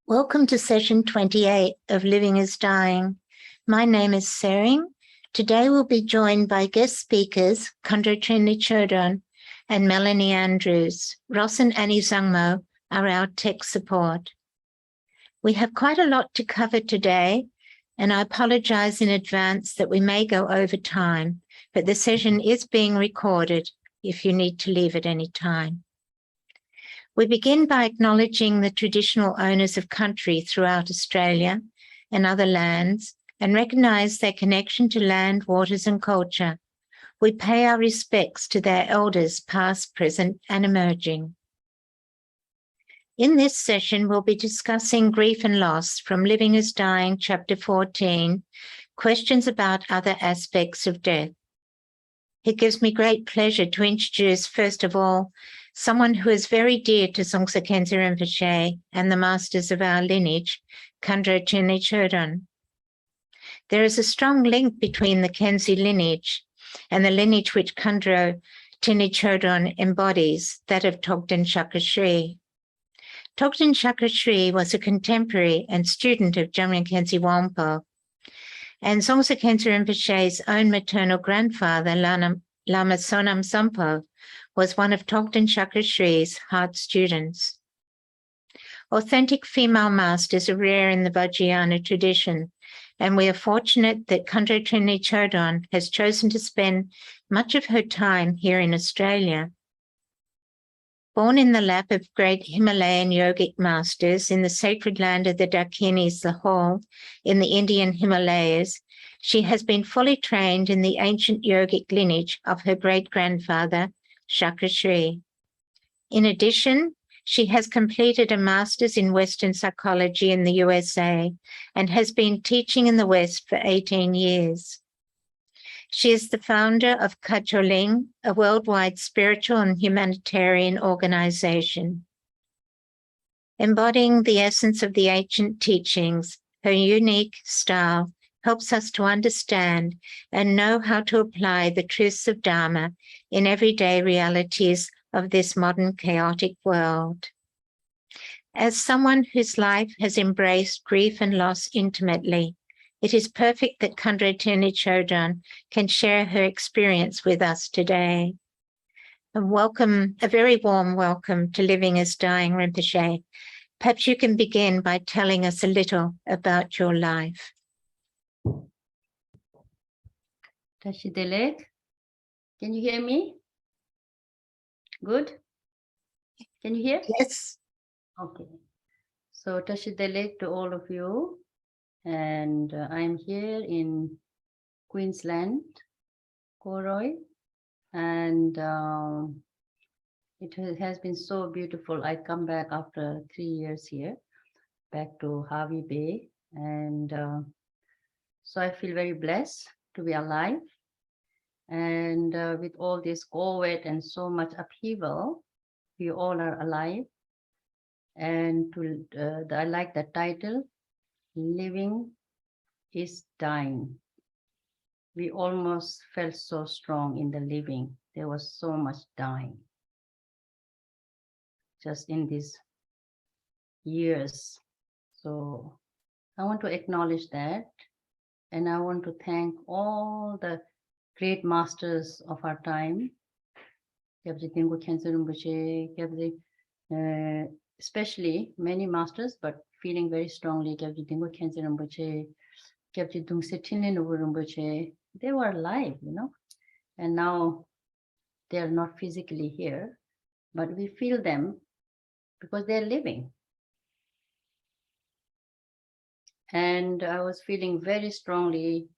Welcome to session 28 of Living is Dying. My name is Tsering. Today we'll be joined by guest speakers Khandro Thrinlay Chodon and Melanie Andrews. Ross and Annie Zangmo are our tech support. We have quite a lot to cover today, and I apologize in advance that we may go over time, but the session is being recorded if you need to leave at any time. We begin by acknowledging the traditional owners of country throughout Australia and other lands and recognise their connection to land, waters and culture. We pay our respects to their elders past, present and emerging. In this session, we'll be discussing grief and loss from Living is Dying, Chapter 14, questions about other aspects of death. It gives me great pleasure to introduce, first of all, someone who is very dear to Dzongsa Khyentse Rinpoche and the masters of our lineage, Khandro Thrinlay Chodon. There is a strong link between the Khyentse lineage and the lineage which Khandro Thrinlay Chodon embodies, that of Togten Chakra Sri. Togten Chakra Sri was a contemporary and student of Jamyang Khyentse Wangpo, and Dzongsa Khyentse Rinpoche's own maternal grandfather, Lama Sonam Sampo, was one of Togten Chakra Sri's heart students. Authentic female masters are rare in the Vajrayana tradition, and we are fortunate that Khandro Thrinlay Chodon has chosen to spend much of her time here in Australia. Born in the lap of great Himalayan yogic masters in the sacred land of the Dakinis, Lahore, in the Indian Himalayas, she has been fully trained in the ancient yogic lineage of her great-grandfather, Chakra Sri. In addition, she has completed a master's in Western psychology in the USA and has been teaching in the West for 18 years. She is the founder of Kacholing, a worldwide spiritual and humanitarian organization. Embodying the essence of the ancient teachings, her unique style helps us to understand and know how to apply the truths of Dharma in everyday realities of this modern chaotic world. As someone whose life has embraced grief and loss intimately, it is perfect that Khandro Thrinlay Chodon can share her experience with us today. A very warm welcome to Living is Dying, Rinpoche. Perhaps you can begin by telling us a little about your life. Tashidelek, can you hear me? Good? Can you hear? Yes. Okay. So Tashidelek to all of you. And I'm here in Queensland, Koroy. And it has been so beautiful. I come back after 3 years here, back to Harvey Bay. And so I feel very blessed to be alive. And with all this COVID and so much upheaval, we all are alive. And I like the title, Living is Dying. We almost felt so strong in the living. There was so much dying just in these years. So I want to acknowledge that. And I want to thank all the great masters of our time, especially many masters, but feeling very strongly, they were alive, and now they are not physically here, but we feel them because they're living. And I was feeling very strongly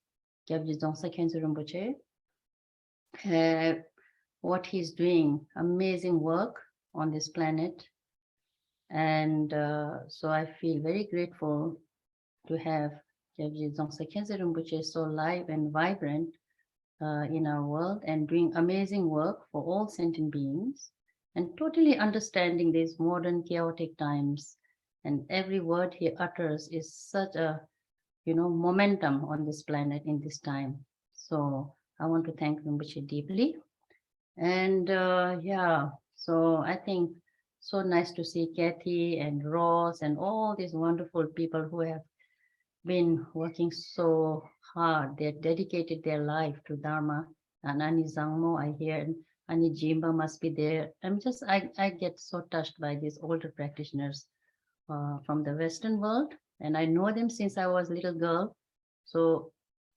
what he's doing, amazing work on this planet. And so I feel very grateful to have so live and vibrant in our world and doing amazing work for all sentient beings and totally understanding these modern chaotic times. And every word he utters is such a, momentum on this planet in this time. So I want to thank Rinpoche deeply. And so I think So nice to see Kathy and Ross and all these wonderful people who have been working so hard. They dedicated their life to Dharma. And Ani Zangmo, I hear, and Ani Jimba must be there. I get so touched by these older practitioners from the Western world. And I know them since I was a little girl. So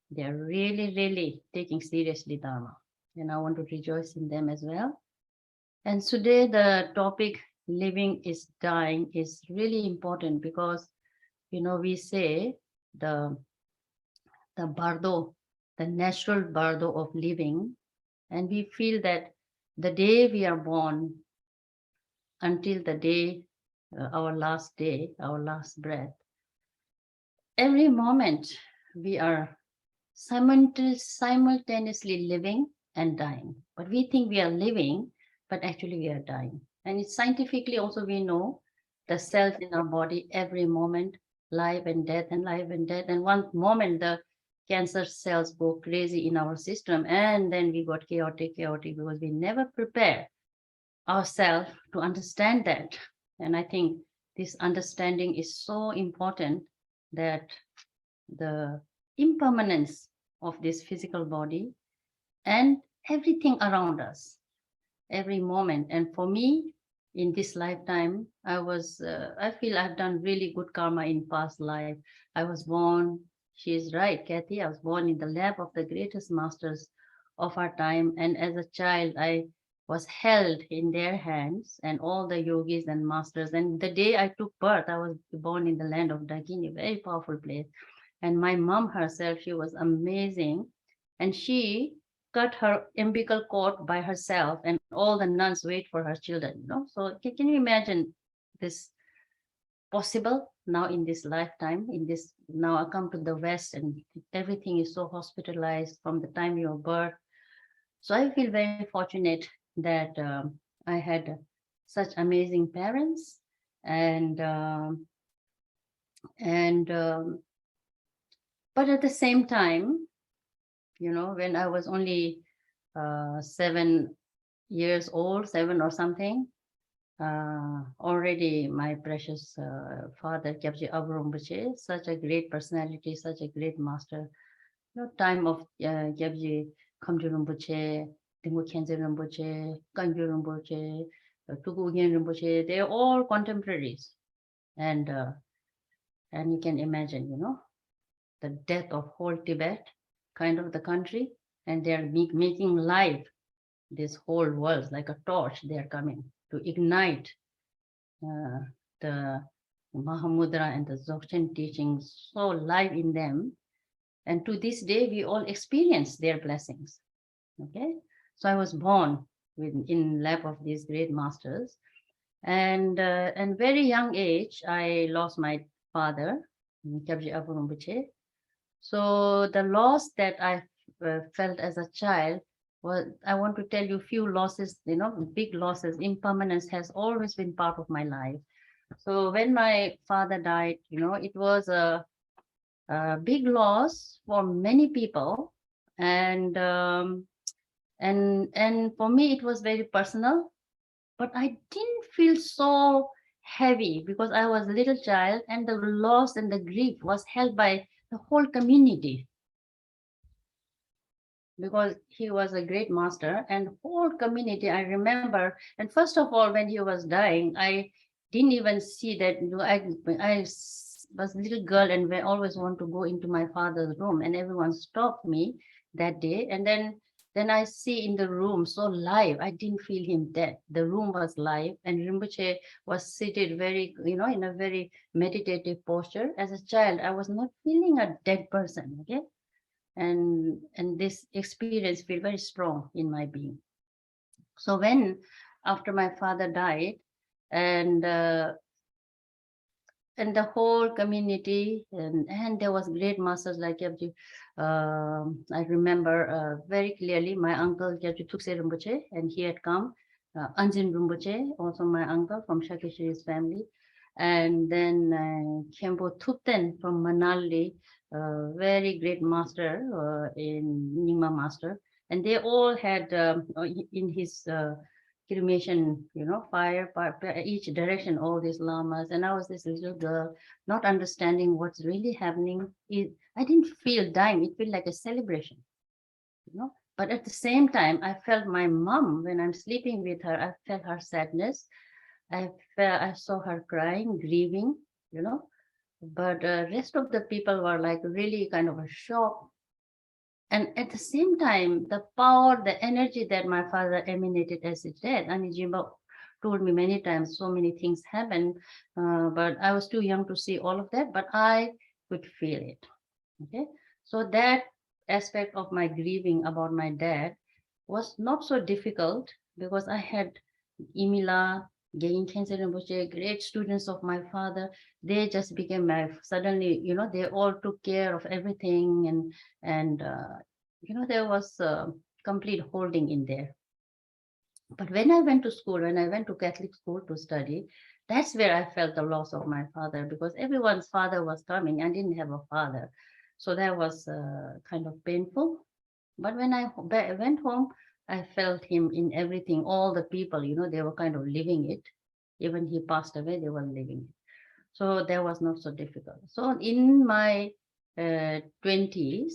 they're really, really taking seriously Dharma. And I want to rejoice in them as well. And today the topic living is dying is really important because, we say the bardo, the natural bardo of living, and we feel that the day we are born until the day, our last day, our last breath, every moment we are simultaneously living and dying. But we think we are living, but actually we are dying. And it's scientifically also we know the cells in our body every moment, life and death and life and death. And one moment the cancer cells go crazy in our system, and then we got chaotic because we never prepare ourselves to understand that. And I think this understanding is so important, that the impermanence of this physical body and everything around us, every moment. And for me, in this lifetime, I feel I've done really good karma in past life. I was born, she is right, Kathy, I was born in the lap of the greatest masters of our time. And as a child, I was held in their hands, and all the yogis and masters. And the day I took birth, I was born in the land of Dagini, very powerful place. And my mom herself, she was amazing. And she cut her umbilical cord by herself, and all the nuns wait for her children. So can you imagine this possible now in this lifetime? Now I come to the West, and everything is so hospitalized from the time you were birth. So I feel very fortunate that I had such amazing parents, and but at the same time, when I was only 7 years old, 7 or something, already my precious father, Kyabji Abram Rinpoche, such a great personality, such a great master. Time of Kyabji Khandro Rinpoche, Dingo Khyentse Rinpoche, Kangyo Rinpoche, Tuku Gyen Rinpoche, they're all contemporaries. And you can imagine, the death of whole Tibet, kind of the country, and they're making live this whole world like a torch. They're coming to ignite the Mahamudra and the Dzogchen teachings so live in them. And to this day, we all experience their blessings. Okay, so I was born in lap of these great masters, and very young age, I lost my father, Kyabji Abu Rinpoche. So the loss that I felt as a child was, I want to tell you few losses, big losses. Impermanence has always been part of my life. So when my father died, it was a big loss for many people. And for me, it was very personal, but I didn't feel so heavy because I was a little child, and the loss and the grief was held by the whole community, because he was a great master, and whole community, I remember. And first of all, when he was dying, I didn't even see that. I was a little girl, and I always want to go into my father's room, and everyone stopped me that day. And then I see in the room so live. I didn't feel him dead. The room was live, and Rinpoche was seated very, in a very meditative posture. As a child, I was not feeling a dead person. Okay. And this experience feel very strong in my being. So when after my father died, and the whole community, and there was great masters like Kyabji. I remember very clearly my uncle Kyabji Thukse Rinpoche, and he had come. Anjin Rinpoche, also my uncle from Shakishri's family, and then Khenpo Thupten from Manali, very great master in Nyingma master, and they all had in his cremation, fire, each direction, all these lamas. And I was this little girl, not understanding what's really happening. I didn't feel dying. It felt like a celebration, But at the same time, I felt my mom, when I'm sleeping with her, I felt her sadness. I saw her crying, grieving, But rest of the people were like really kind of a shock. And at the same time, the power, the energy that my father emanated as he dead, and Jimba told me many times, so many things happened, but I was too young to see all of that, but I could feel it. Okay, so that aspect of my grieving about my dad was not so difficult because I had Imila, Gain Cancer Rinpoche, great students of my father. They just became suddenly, they all took care of everything, and there was complete holding in there. But when I went to school, when I went to Catholic school to study, that's where I felt the loss of my father, because everyone's father was coming. I didn't have a father. So that was kind of painful. But when I went home, I felt him in everything. All the people, they were kind of living it. Even he passed away, they were living it. So that was not so difficult. So in my 20s,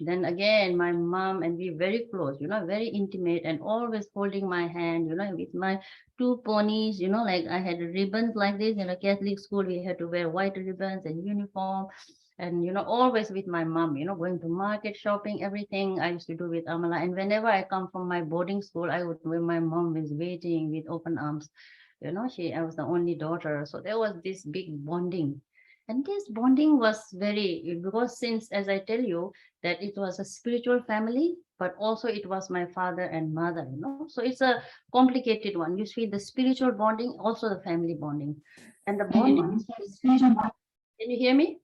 then again, my mom and we very close, very intimate, and always holding my hand, with my two ponies, like I had ribbons like this. In a Catholic school, we had to wear white ribbons and uniform. And, always with my mom, going to market, shopping, everything I used to do with Amala. And whenever I come from my boarding school, I would, when my mom was waiting with open arms, I was the only daughter. So there was this big bonding. And this bonding was very, because since, as I tell you, that it was a spiritual family, but also it was my father and mother, So it's a complicated one. You see the spiritual bonding, also the family bonding. And the bonding is, can you hear me?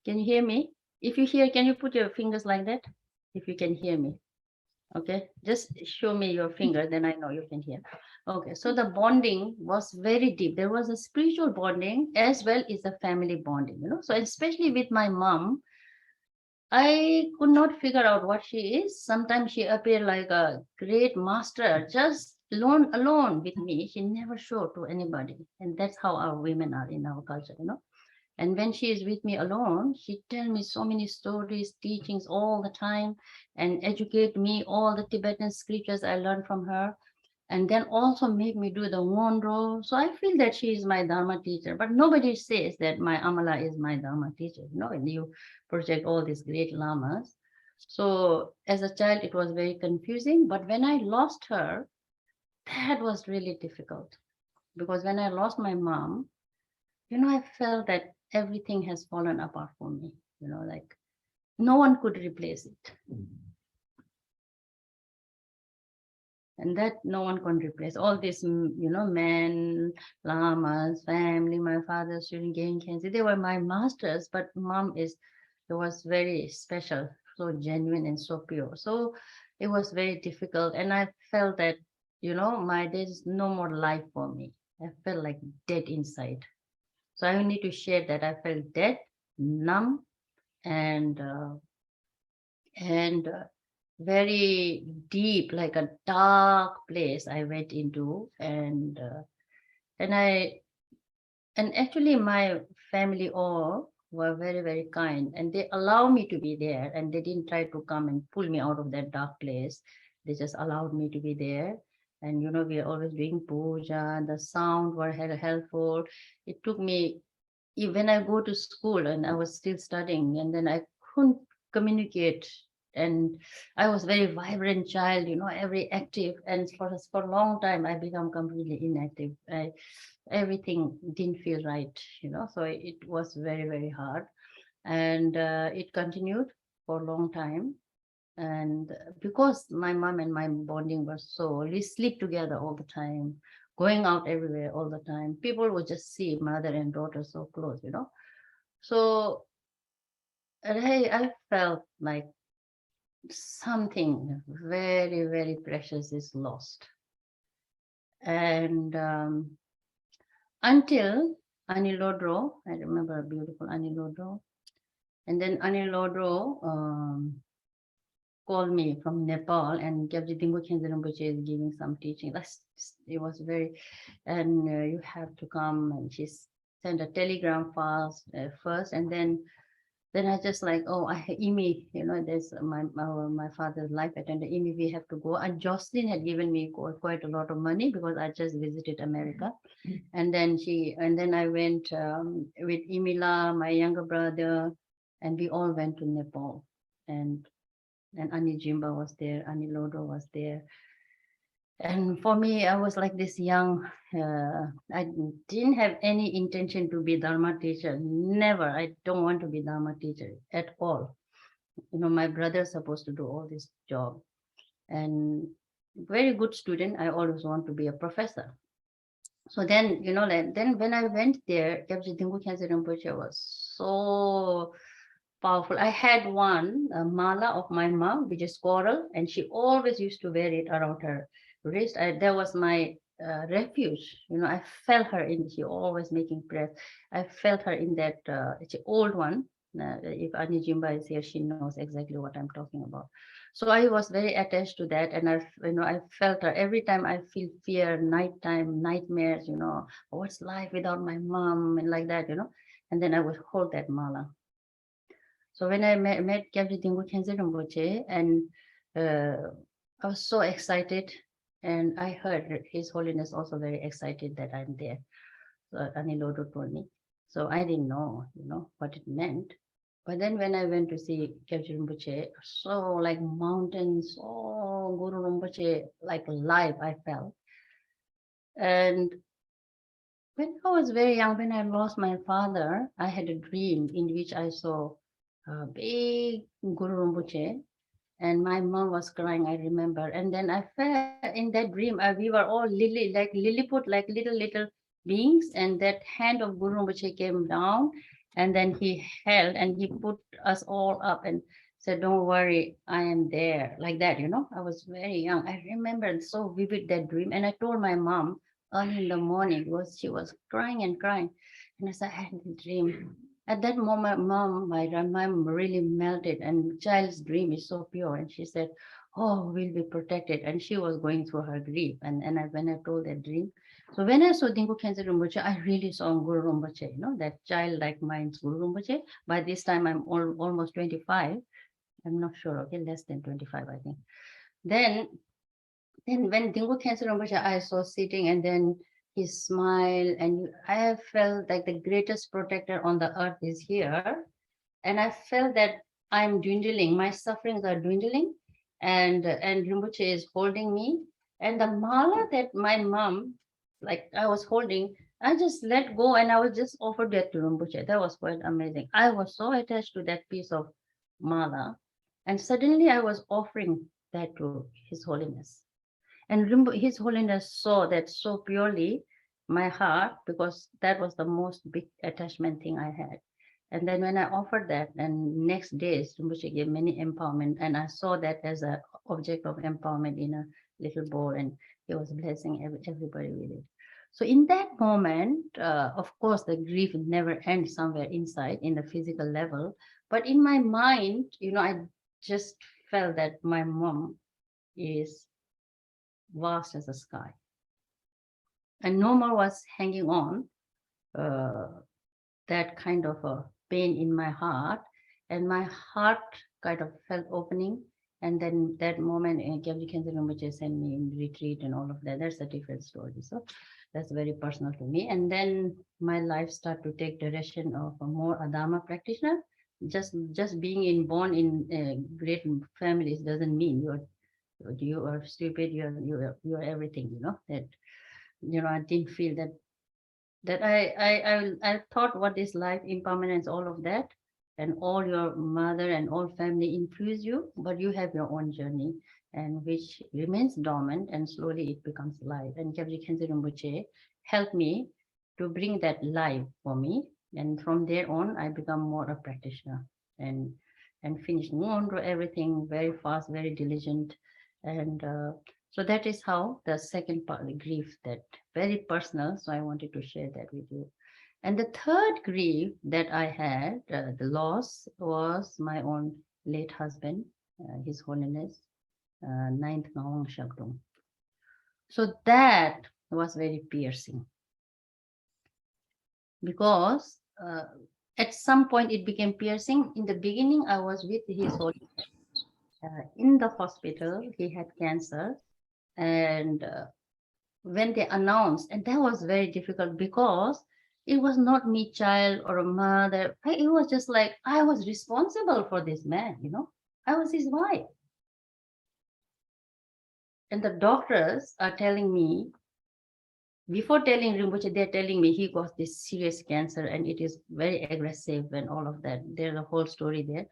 Can you hear me? If you hear, can you put your fingers like that? If you can hear me. Okay, just show me your finger, then I know you can hear. Okay, so the bonding was very deep. There was a spiritual bonding as well as a family bonding, So especially with my mom, I could not figure out what she is. Sometimes she appeared like a great master, just alone with me. She never showed to anybody. And that's how our women are in our culture, And when she is with me alone, she tell me so many stories, teachings all the time, and educate me all the Tibetan scriptures I learned from her, and then also make me do the Wondro. So I feel that she is my Dharma teacher, but nobody says that my Amala is my Dharma teacher. And you project all these great lamas. So as a child, it was very confusing. But when I lost her, that was really difficult, because when I lost my mom, I felt that everything has fallen apart for me, like no one could replace it. And that no one can replace. All these, men, lamas, family, my father, student, Gain Cancer, they were my masters, but mom it was very special, so genuine and so pure. So it was very difficult. And I felt that, there's no more life for me. I felt like dead inside. So I need to share that I felt dead, numb, and very deep, like a dark place I went into, and actually my family all were very, very kind, and they allow me to be there, and they didn't try to come and pull me out of that dark place. They just allowed me to be there. And we are always doing puja, and the sound were helpful. It took me, when I go to school, and I was still studying, and then I couldn't communicate, and I was very vibrant child, every active, and for a long time I become completely inactive. Everything didn't feel right, so it was very, very hard. And it continued for a long time. And because my mom and my bonding was so, we sleep together all the time, going out everywhere all the time. People would just see mother and daughter so close, So I felt like something very, very precious is lost. And until Anil Lodro, I remember a beautiful Anil Lodro. And then Anil Lodro called me from Nepal, and Gyabji Dingpo Khyentse Rinpoche is giving some teaching. It was very, and you have to come. And she sent a telegram first, and then I just like, oh, Imi, there's my father's life attendant, Imi, we have to go. And Jocelyn had given me quite a lot of money because I just visited America. And then I went with Imila, my younger brother, and we all went to Nepal. And Ani Jimba was there, Ani Lodo was there. And for me, I was like this young, I didn't have any intention to be Dharma teacher. Never. I don't want to be Dharma teacher at all. My brother's supposed to do all this job. And very good student. I always want to be a professor. So then, then when I went there, Gyabji Dingpo Khyentse Rinpoche was so powerful. I had one mala of my mom, which is coral, and she always used to wear it around her wrist. That was my refuge. I felt her in. She always making prayers. I felt her in that. It's an old one. If Ani Jimba is here, she knows exactly what I'm talking about. So I was very attached to that, and I felt her every time. I feel fear, nighttime, nightmares. What's life without my mom, and like that. And then I would hold that mala. So when I met Gyabji Dingpo Khyentse Rinpoche, and I was so excited, and I heard His Holiness also very excited that I'm there. So Ani Lodo told me. So I didn't know, what it meant. But then when I went to see Gyabji Rinpoche, so like mountains, oh, Guru Rinpoche, like live, I felt. And when I was very young, when I lost my father, I had a dream in which I saw a big Guru Rinpoche, and my mom was crying, I remember. And then I felt in that dream, we were all like Lilliput, like little beings, and that hand of Guru Rinpoche came down, and then he held and he put us all up and said, don't worry, I am there, like that, I was very young. I remember so vivid that dream, and I told my mom early in the morning, she was crying and crying, and I said, I had a dream. At that moment, my mom really melted, and child's dream is so pure. And she said, oh, we'll be protected. And she was going through her grief. And when I told that dream, so when I saw Dingpo Khyentse Rinpoche, I really saw Guru Rinpoche, that childlike mind's Guru Rinpoche. By this time, I'm almost 25. I'm not sure, okay, less than 25, I think. Then when Dingpo Khyentse Rinpoche, I saw sitting, and then he smiled, and I have felt like the greatest protector on the earth is here. And I felt that I'm dwindling, my sufferings are dwindling, and Rinpoche is holding me. And the mala that my mom, like I was holding, I just let go, and I was just offered that to Rinpoche. That was quite amazing. I was so attached to that piece of mala, and suddenly I was offering that to His Holiness. And His Holiness saw that so purely, my heart, because that was the most big attachment thing I had. And then when I offered that, and next day, Rinpoche gave many empowerment, and I saw that as an object of empowerment in a little bowl, and he was blessing everybody with it. So in that moment, of course, the grief never ends somewhere inside in the physical level. But in my mind, I just felt that my mom is vast as the sky. And no more was hanging on that kind of a pain in my heart. And my heart kind of felt opening. And then that moment, Gyabji Khyentse Rinpoche sent me in retreat and all of that. That's a different story. So that's very personal to me. And then my life started to take direction of a more Dharma practitioner. Just being born in great families doesn't mean you are stupid, you're everything, that I didn't feel that I thought, what is life, impermanence, all of that, and all your mother and all family influence you, but you have your own journey, and which remains dormant, and slowly it becomes live. And Gyabji Khyentse Rinpoche helped me to bring that live for me, and from there on I become more a practitioner, and finished on to everything very fast, very diligent. And so that is how the second part, the grief, that very personal. So I wanted to share that with you. And the third grief that I had, the loss, was my own late husband. His Holiness, 9th Nawang Shakdung. So that was very piercing, because at some point it became piercing. In the beginning, I was with His Holiness in the hospital. He had cancer, and when they announced, and that was very difficult, because it was not me child or a mother. It was just like I was responsible for this man, I was his wife. And the doctors are telling me, before telling Rinpoche, they're telling me he got this serious cancer and it is very aggressive and all of that. There's a whole story there.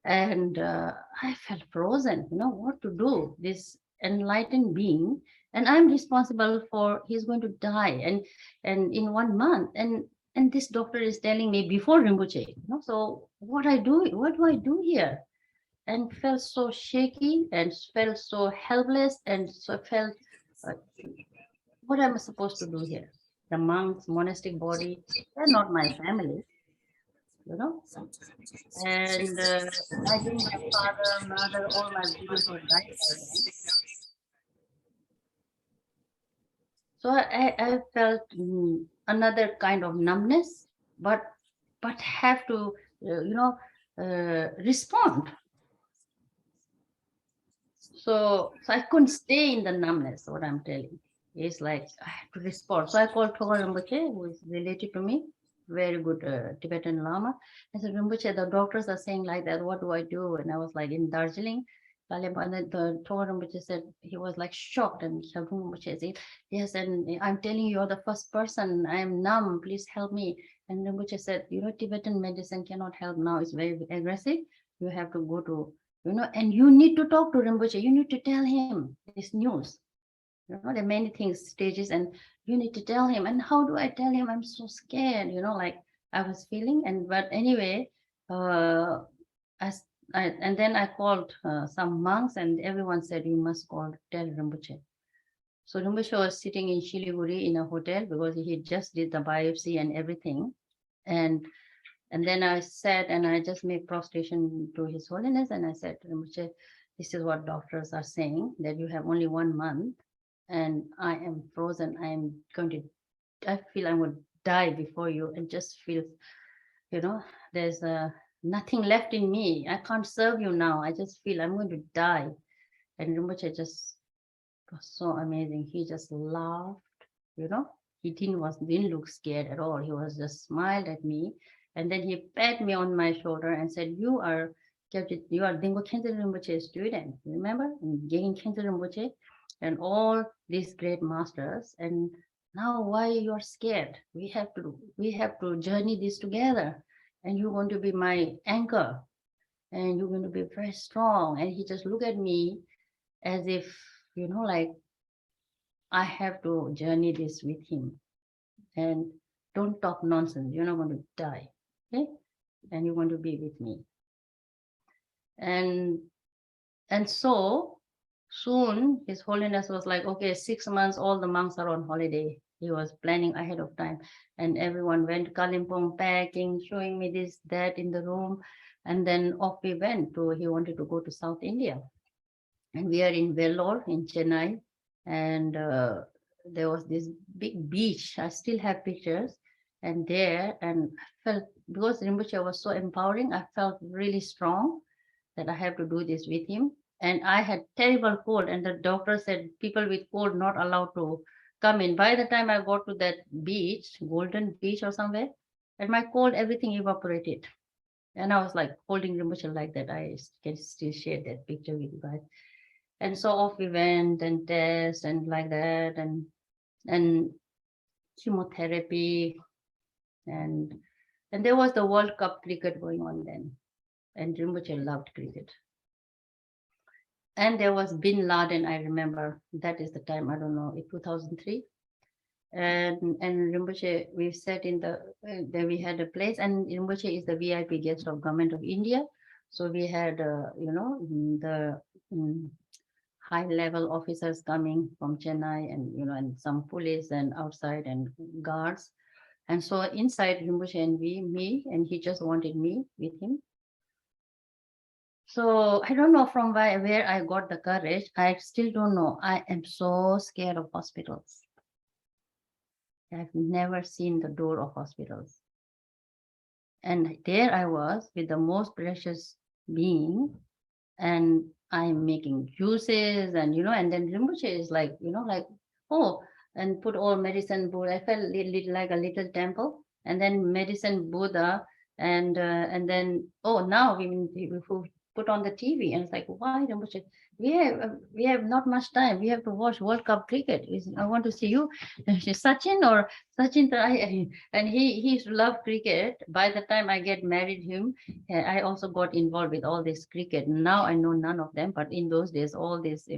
And I felt frozen, what to do. This enlightened being, and I'm responsible for, he's going to die and in 1 month. And this doctor is telling me before Rinpoche, so what do I do here? And felt so shaky and felt so helpless, and so felt, what am I supposed to do here? The monks, monastic body, they're not my family, And I think my father, mother, all my gurus were died for them. So I felt another kind of numbness, but have to, respond. So I couldn't stay in the numbness, what I'm telling. It's like I have to respond. So I called Thoga Rinpoche, who is related to me, very good Tibetan Lama. I said, Rinpoche, the doctors are saying like that, what do I do? And I was like in Darjeeling, and then the Thoga Rinpoche said, he was like shocked, and Shabung Rinpoche said, yes, and I'm telling you, you're the first person, I'm numb, please help me. And Rinpoche said, Tibetan medicine cannot help now, it's very aggressive, you have to go to, and you need to talk to Rinpoche, you need to tell him this news. There are many things, stages, and you need to tell him. And how do I tell him? I'm so scared, like I was feeling. But anyway, and then I called some monks, and everyone said, you must tell Rinpoche. So Rinpoche was sitting in Shiliguri in a hotel, because he just did the biopsy and everything. And then I sat and I just made prostration to His Holiness, and I said, Rinpoche, this is what doctors are saying, that you have only 1 month. And I am frozen. I feel I would die before you, and just feel, there's nothing left in me. I can't serve you now. I just feel I'm going to die. And Rinpoche just was so amazing. He just laughed, he didn't look scared at all. He was just smiled at me. And then he pat me on my shoulder and said, you are Dingpo Khyentse Rinpoche's student, remember? Gegen Khyentse Rinpoche and all these great masters. And now why you're scared? We have to journey this together. And you're going to be my anchor. And you're going to be very strong. And he just looked at me as if, like I have to journey this with him. And don't talk nonsense. You're not going to die. Okay? And you're going to be with me. And so soon His Holiness was like, okay, 6 months, all the monks are on holiday. He was planning ahead of time. And everyone went to Kalimpong packing, showing me this, that in the room. And then off we went he wanted to go to South India. And we are in Vellore in Chennai. And there was this big beach. I still have pictures. And I felt, because Rinpoche was so empowering, I felt really strong that I have to do this with him. And I had terrible cold, and the doctor said people with cold not allowed to come in. By the time I got to that beach, Golden Beach or somewhere, and my cold, everything evaporated. And I was like holding Rinpoche like that. I can still share that picture with you guys. And so off we went and test and like that, and chemotherapy, and there was the World Cup cricket going on then. And Rinpoche loved cricket. And there was Bin Laden, I remember. That is the time, I don't know, in 2003. And Rinpoche, we sat in there we had a place, and Rinpoche is the VIP guest of Government of India. So we had, the high-level officers coming from Chennai, and, and some police and outside and guards. And so inside Rinpoche and me, and he just wanted me with him. So I don't know from where I got the courage. I still don't know. I am so scared of hospitals. I've never seen the door of hospitals. And there I was with the most precious being, and I'm making juices, and and then Rinpoche is like, like, oh, and put all medicine Buddha. I felt like a little temple, and then medicine Buddha, and then now we put on the TV, and it's like, why Rinpoche? We have not much time. We have to watch World Cup cricket. I want to see you, Sachin. And he used to love cricket. By the time I get married him, I also got involved with all this cricket. Now I know none of them, but in those days, all this,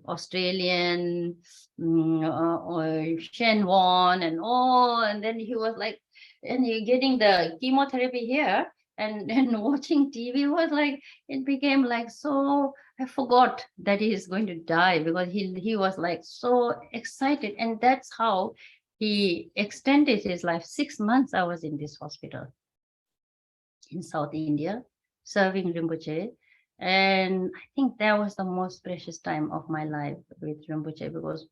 Australian, Shen Won, and all. And then he was like, and he getting the chemotherapy here, and then watching TV was like, it became like so. I forgot that he is going to die because he was like so excited, and that's how he extended his life. 6 months I was in this hospital in South India, serving Rinpoche. And I think that was the most precious time of my life with Rinpoche, because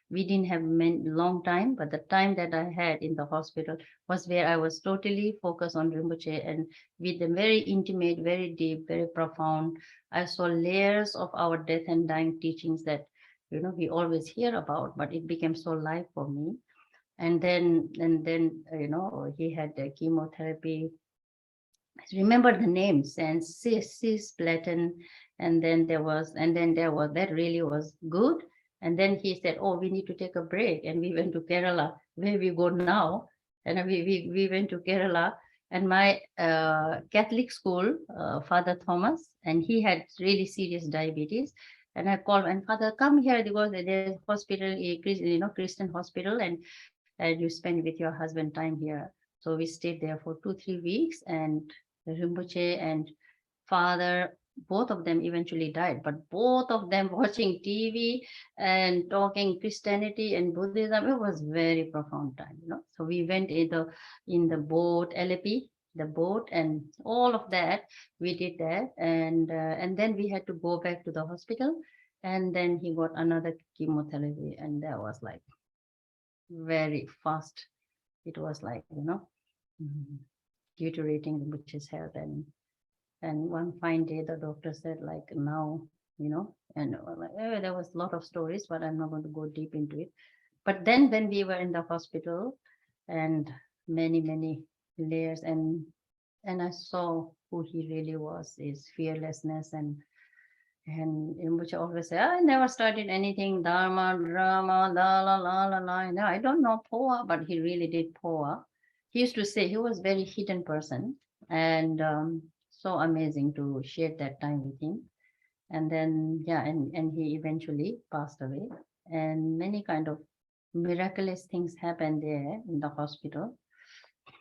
we didn't have long time, but the time that I had in the hospital was where I was totally focused on Rinpoche, and with them very intimate, very deep, very profound. I saw layers of our death and dying teachings that, we always hear about, but it became so live for me. And then, he had the chemotherapy. I remember the names, and cisplatin, and then there was that really was good. And then he said, oh, we need to take a break, and we went to Kerala, where we go now. And we went to Kerala, and my Catholic school, Father Thomas, and he had really serious diabetes. And I called, and Father, come here, because there's hospital, Christian hospital, and you spend with your husband time here. So we stayed there for 2-3 weeks, and Rinpoche and father, both of them eventually died, but both of them watching TV and talking Christianity and Buddhism, it was very profound time. So we went in the boat, LAP, the boat, and all of that. We did that, and then we had to go back to the hospital, and then he got another chemotherapy, and that was like very fast. It was like, deteriorating the butcher's health, and one fine day the doctor said, like, now, and like, there was a lot of stories, but I'm not going to go deep into it. But then when we were in the hospital, and many layers, and I saw who he really was, his fearlessness, and in which I always say, I never studied anything, Dharma, drama, la la la la la. No, I don't know Poa, but he really did Poa. He used to say he was very hidden person, and so amazing to share that time with him. And then, and he eventually passed away. And many kind of miraculous things happened there in the hospital.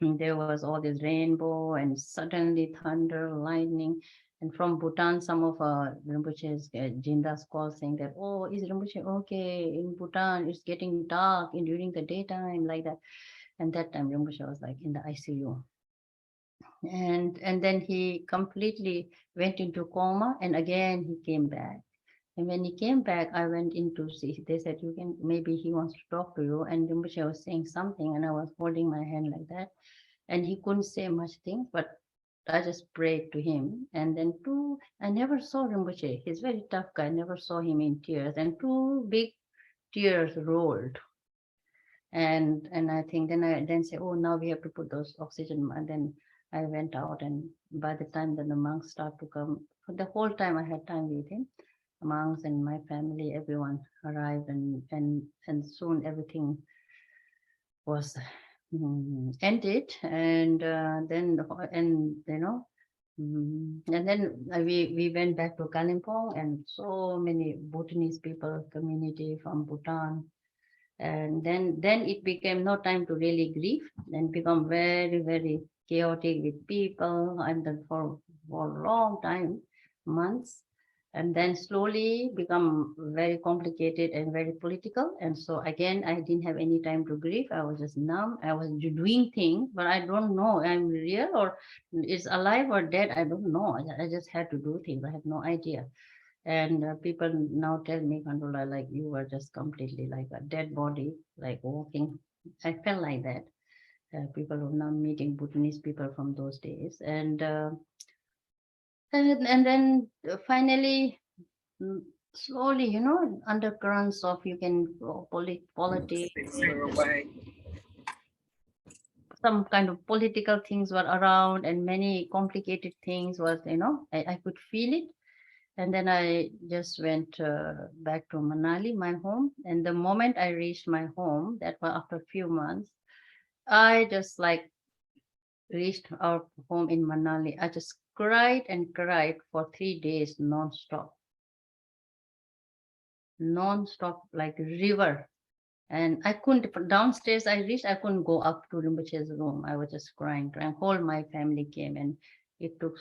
There was all this rainbow and suddenly thunder, lightning. And from Bhutan, some of Rinpoche's Jindas called saying that, oh, is Rinpoche okay? In Bhutan, it's getting dark during the daytime, like that. And that time, Rinpoche was like in the ICU. And then he completely went into coma, and again he came back. And when he came back, I went in to see. They said, maybe he wants to talk to you. And Rinpoche was saying something, and I was holding my hand like that. And he couldn't say much things, but I just prayed to him. And then I never saw Rinpoche. He's a very tough guy. I never saw him in tears. And 2 big tears rolled. And I think then I say, oh, now we have to put those oxygen. And then I went out, and by the time that the monks start to come, for the whole time I had time with him, monks and my family, everyone arrived, and soon everything was ended, and then we went back to Kalimpong, and so many Bhutanese people, community from Bhutan, and then it became no time to really grieve, and become very chaotic with people, and then for a long time, months. and then slowly become very complicated and very political. And so again, I didn't have any time to grieve. I was just numb. I was doing things, but I don't know I'm real or is alive or dead. I don't know. I just had to do things. I had no idea. And people now tell me, Khandro, like you were just completely like a dead body, like walking. I felt like that. People who now meeting Bhutanese people from those days, and then finally, slowly, undercurrents of you can politics, some kind of political things were around, and many complicated things was, I could feel it. And then I just went back to Manali, my home. And the moment I reached my home, that was after a few months, I just like reached our home in Manali. I just cried and cried for 3 days non-stop. Non-stop, like river. And I couldn't, downstairs I reached, I couldn't go up to Rinpoche's room. I was just crying. Whole my family came, and it took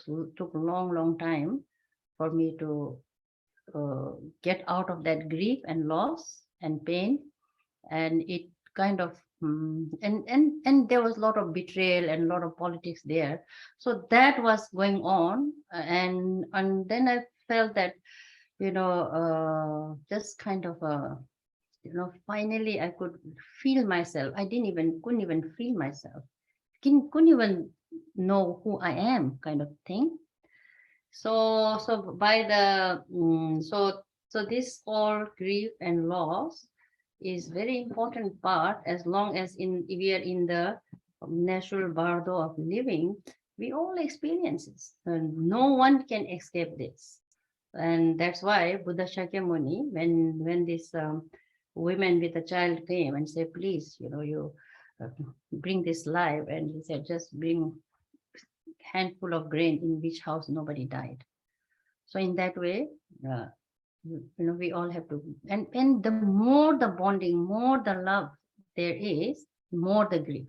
long time for me to get out of that grief and loss and pain. And it kind of and there was a lot of betrayal and a lot of politics there. So that was going on, and then I felt that, just kind of finally I could feel myself. I couldn't even feel myself, couldn't even know who I am, kind of thing. So by the so this all grief and loss is very important part. As long as we are in the natural bardo of living, we all experience it, and no one can escape this. And that's why Buddha Shakyamuni, when this women with a child came and said, please, you bring this live, and he said, just bring handful of grain, in which house nobody died. So in that way, we all have to, and the more the bonding, more the love there is, more the grief.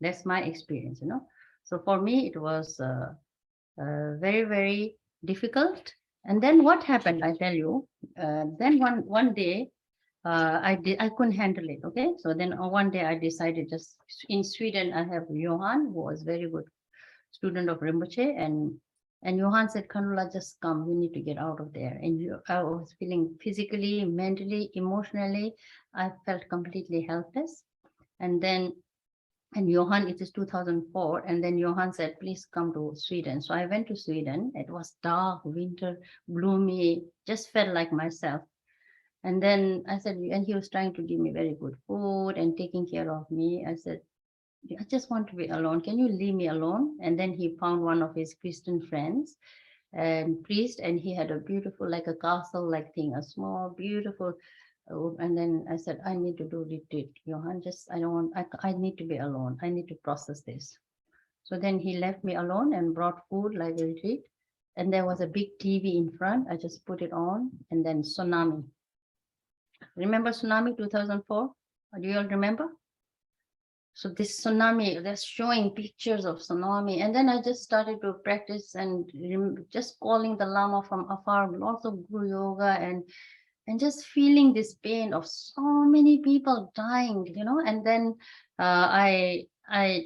That's my experience. So for me, it was very, very difficult. And then what happened, I tell you, then one day, I couldn't handle it. Okay. So then one day I decided, just in Sweden, I have Johan, who was very good student of Rinpoche, and Johan said, Khandro, just come, we need to get out of there. And I was feeling physically, mentally, emotionally, I felt completely helpless. And Johan, it is 2004, and then Johan said, please come to Sweden. So I went to Sweden. It was dark, winter, gloomy, just felt like myself. And then I said, and he was trying to give me very good food and taking care of me. I said, I just want to be alone. Can you leave me alone? And then he found one of his Christian friends and priest, and he had a beautiful, like a castle-like thing, a small, beautiful. And then I said, I need to do retreat, Johan. I need to be alone. I need to process this. So then he left me alone and brought food like a retreat. And there was a big TV in front. I just put it on, and then tsunami. Remember tsunami 2004? Do you all remember? So this tsunami, they're showing pictures of tsunami. And then I just started to practice and just calling the Lama from afar, lots of Guru Yoga, and just feeling this pain of so many people dying, And then I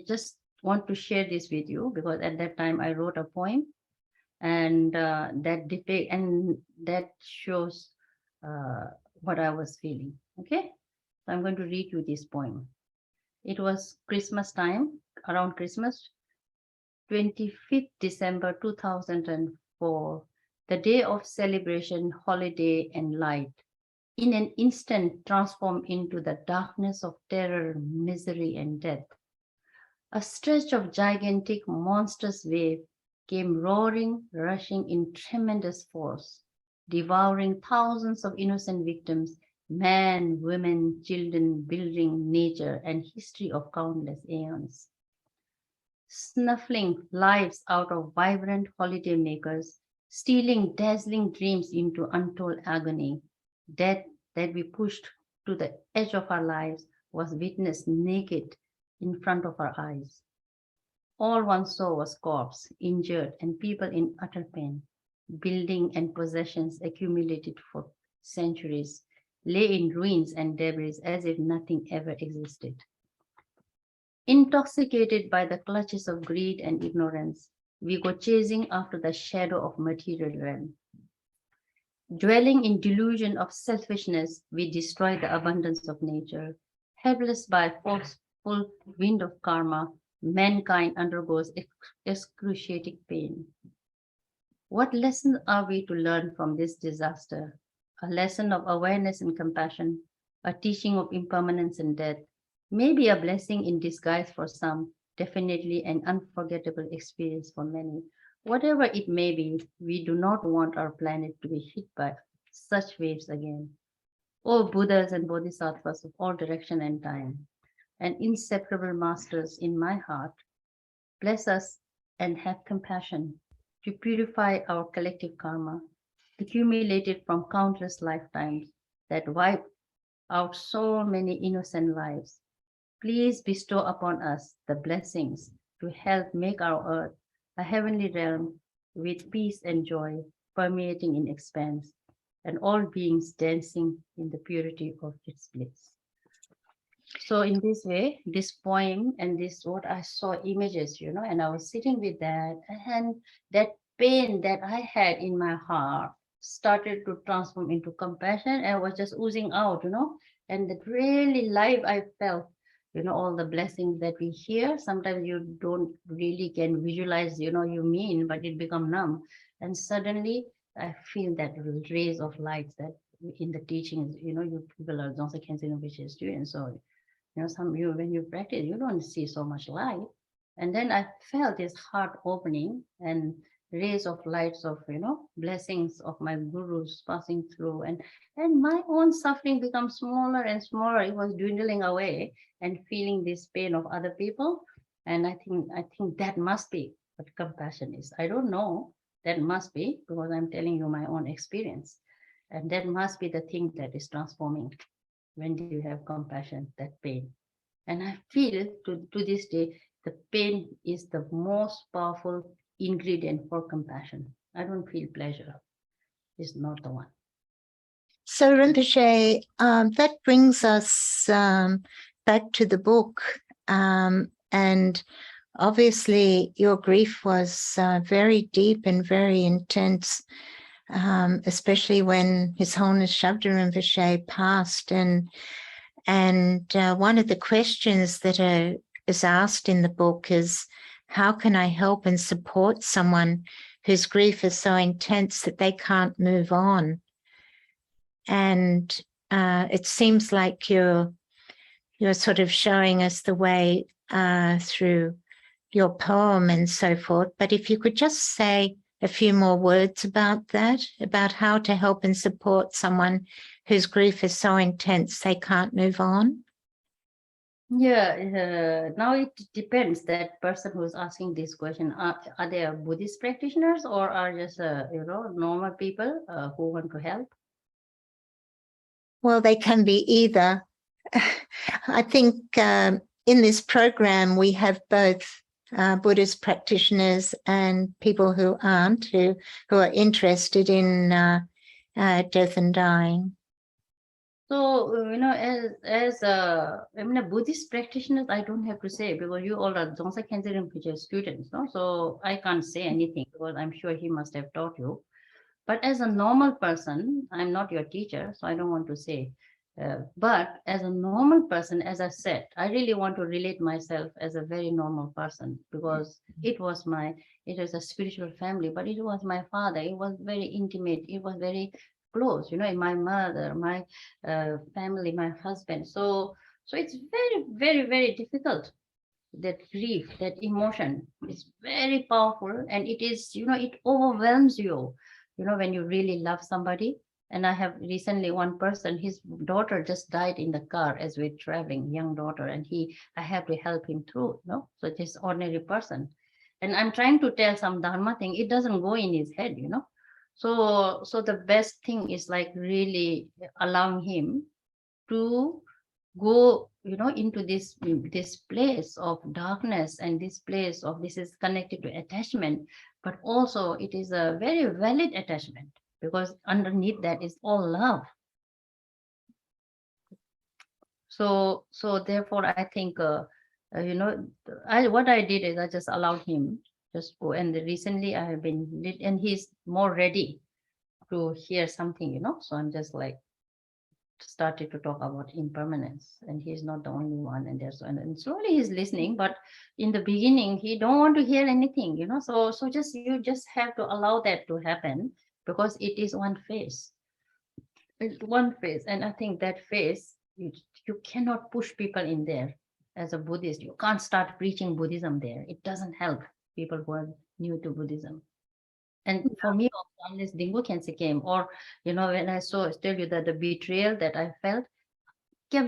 just want to share this with you, because at that time I wrote a poem, and that shows what I was feeling. Okay, so I'm going to read you this poem. It was Christmas time, around Christmas, 25th December 2004, the day of celebration, holiday, and light. In an instant, transformed into the darkness of terror, misery, and death. A stretch of gigantic, monstrous wave came roaring, rushing in tremendous force, devouring thousands of innocent victims, men, women, children, building nature and history of countless aeons. Snuffling lives out of vibrant holiday makers, stealing dazzling dreams into untold agony. Death that we pushed to the edge of our lives was witnessed naked in front of our eyes. All one saw was corpse, injured, and people in utter pain. building and possessions accumulated for centuries lay in ruins and debris as if nothing ever existed. Intoxicated by the clutches of greed and ignorance, we go chasing after the shadow of material realm. Dwelling in delusion of selfishness, we destroy the abundance of nature. Helpless by forceful wind of karma, mankind undergoes excruciating pain. What lesson are we to learn from this disaster? A lesson of awareness and compassion, a teaching of impermanence and death, maybe a blessing in disguise for some, definitely an unforgettable experience for many. Whatever it may be, we do not want our planet to be hit by such waves again. O Buddhas and Bodhisattvas of all direction and time, and inseparable masters in my heart, bless us and have compassion to purify our collective karma, accumulated from countless lifetimes that wipe out so many innocent lives. Please bestow upon us the blessings to help make our earth a heavenly realm with peace and joy permeating in expanse, and all beings dancing in the purity of its bliss. So in this way, this poem and this what I saw images, and I was sitting with that, and that pain that I had in my heart started to transform into compassion, and I was just oozing out, and that really life I felt, all the blessings that we hear. Sometimes you don't really can visualize, you mean, but it become numb. And suddenly I feel that rays of light that in the teachings, you people are also cancer which is students. So when you practice, you don't see so much light. And then I felt this heart opening and rays of lights of, blessings of my gurus passing through, and my own suffering becomes smaller and smaller. It was dwindling away, and feeling this pain of other people. And I think that must be what compassion is. I don't know. That must be, because I'm telling you my own experience. And that must be the thing that is transforming when you have compassion, that pain. And I feel to this day, the pain is the most powerful ingredient for compassion. I don't feel pleasure. It's not the one. So Rinpoche, that brings us back to the book. And obviously your grief was very deep and very intense, especially when His Holiness Shabda Rinpoche passed. And one of the questions that is asked in the book is, how can I help and support someone whose grief is so intense that they can't move on? And it seems like you're sort of showing us the way through your poem and so forth. But if you could just say a few more words about that, about how to help and support someone whose grief is so intense they can't move on. Yeah, now it depends. That person who's asking this question, are they Buddhist practitioners or are just normal people who want to help? Well, they can be either. I think in this program we have both Buddhist practitioners and people who aren't, who are interested in death and dying. So, as a Buddhist practitioners, I don't have to say, because you all are Dzongsa Khyentse Rinpoche students, no? So I can't say anything because I'm sure he must have taught you. But as a normal person, I'm not your teacher, so I don't want to say. But as a normal person, as I said, I really want to relate myself as a very normal person, because it was a spiritual family, but it was my father. It was very intimate. It was very close, my mother, my family, my husband. So it's very, very, very difficult. That grief, that emotion is very powerful, and it is, it overwhelms you, when you really love somebody. And I have recently one person, his daughter just died in the car as we're traveling, young daughter, and I have to help him through, so this ordinary person. And I'm trying to tell some dharma thing, it doesn't go in his head, so the best thing is like really allowing him to go into this place of darkness, and this place of this is connected to attachment. but also it is a very valid attachment, because underneath that is all love. So therefore I think what I did is I just allowed him just go, and recently I have been and he's more ready to hear something, so I'm just like started to talk about impermanence, and he's not the only one, and slowly he's listening, but in the beginning he don't want to hear anything, so just you just have to allow that to happen, because it is one phase. It's one phase, and I think that phase you cannot push people in there. As a Buddhist, you can't start preaching Buddhism there. It doesn't help people who are new to Buddhism. And for me, unless Dingo Khyentse came, or when I tell you that the betrayal that I felt, in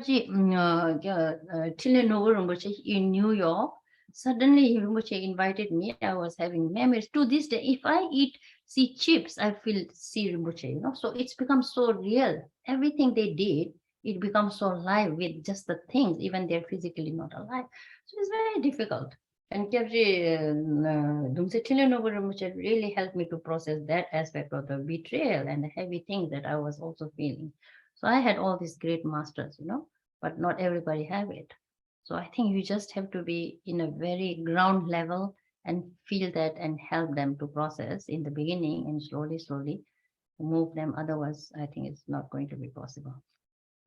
New York, suddenly Rinpoche invited me. I was having memories. To this day, if I see chips, I feel see Rinpoche, So it's become so real. Everything they did, it becomes so alive with just the things, even they're physically not alive. So it's very difficult. And Dumse Tilenobu Rinpoche really helped me to process that aspect of the betrayal and the heavy things that I was also feeling. So I had all these great masters, but not everybody have it. So I think you just have to be in a very ground level and feel that and help them to process in the beginning, and slowly, slowly move them. Otherwise, I think it's not going to be possible.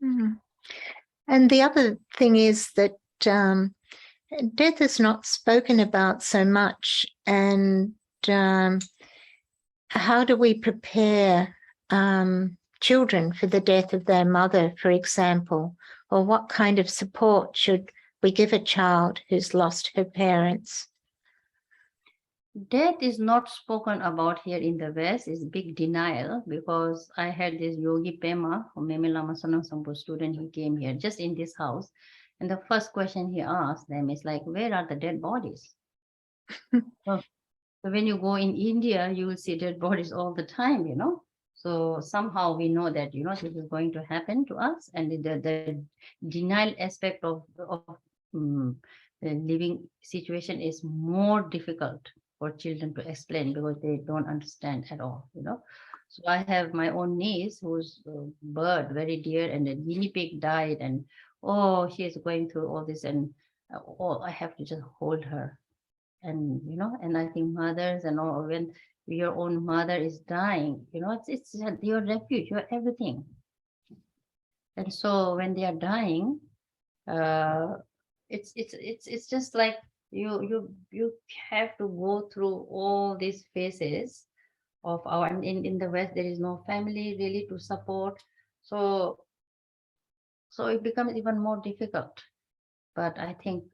Mm. And the other thing is that death is not spoken about so much. And how do we prepare children for the death of their mother, for example? Or what kind of support should we give a child who's lost her parents? Death is not spoken about here in the West. Is big denial, because I had this Yogi Pema, Meme Lama Sonam Sampo student. He came here just in this house, and the first question he asked them is like, where are the dead bodies? So when you go in India, you will see dead bodies all the time, So somehow we know that, this is going to happen to us, and the denial aspect of the living situation is more difficult for children to explain, because they don't understand at all, So I have my own niece whose bird, very dear, and the guinea pig died, and she is going through all this, and I have to just hold her. And and I think mothers and all, when your own mother is dying, it's your refuge, your everything. And so when they are dying, it's just like you have to go through all these phases of our, and in the West there is no family really to support, so it becomes even more difficult. But I think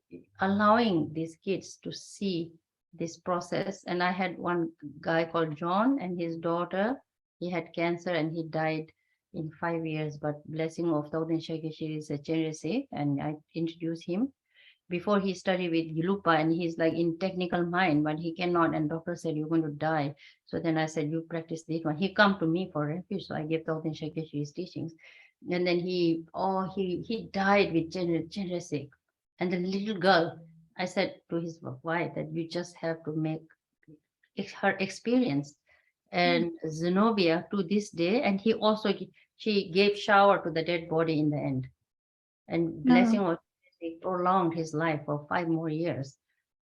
allowing these kids to see this process, and I had one guy called John, and his daughter, he had cancer and he died in 5 years, but blessing of Thauden Shakeshiri is a Cherese, and I introduced him. Before he studied with Gilupa, and he's like in technical mind, but he cannot, and doctor said, you're going to die. So then I said, you practice this one. He come to me for refuge, so I gave Thauden Shakeshiri's teachings. And then he died with Cherese. And the little girl, I said to his wife that you just have to make her experience. And Zenobia to this day, and she gave shower to the dead body in the end. And blessing was prolonged his life for 5 more years.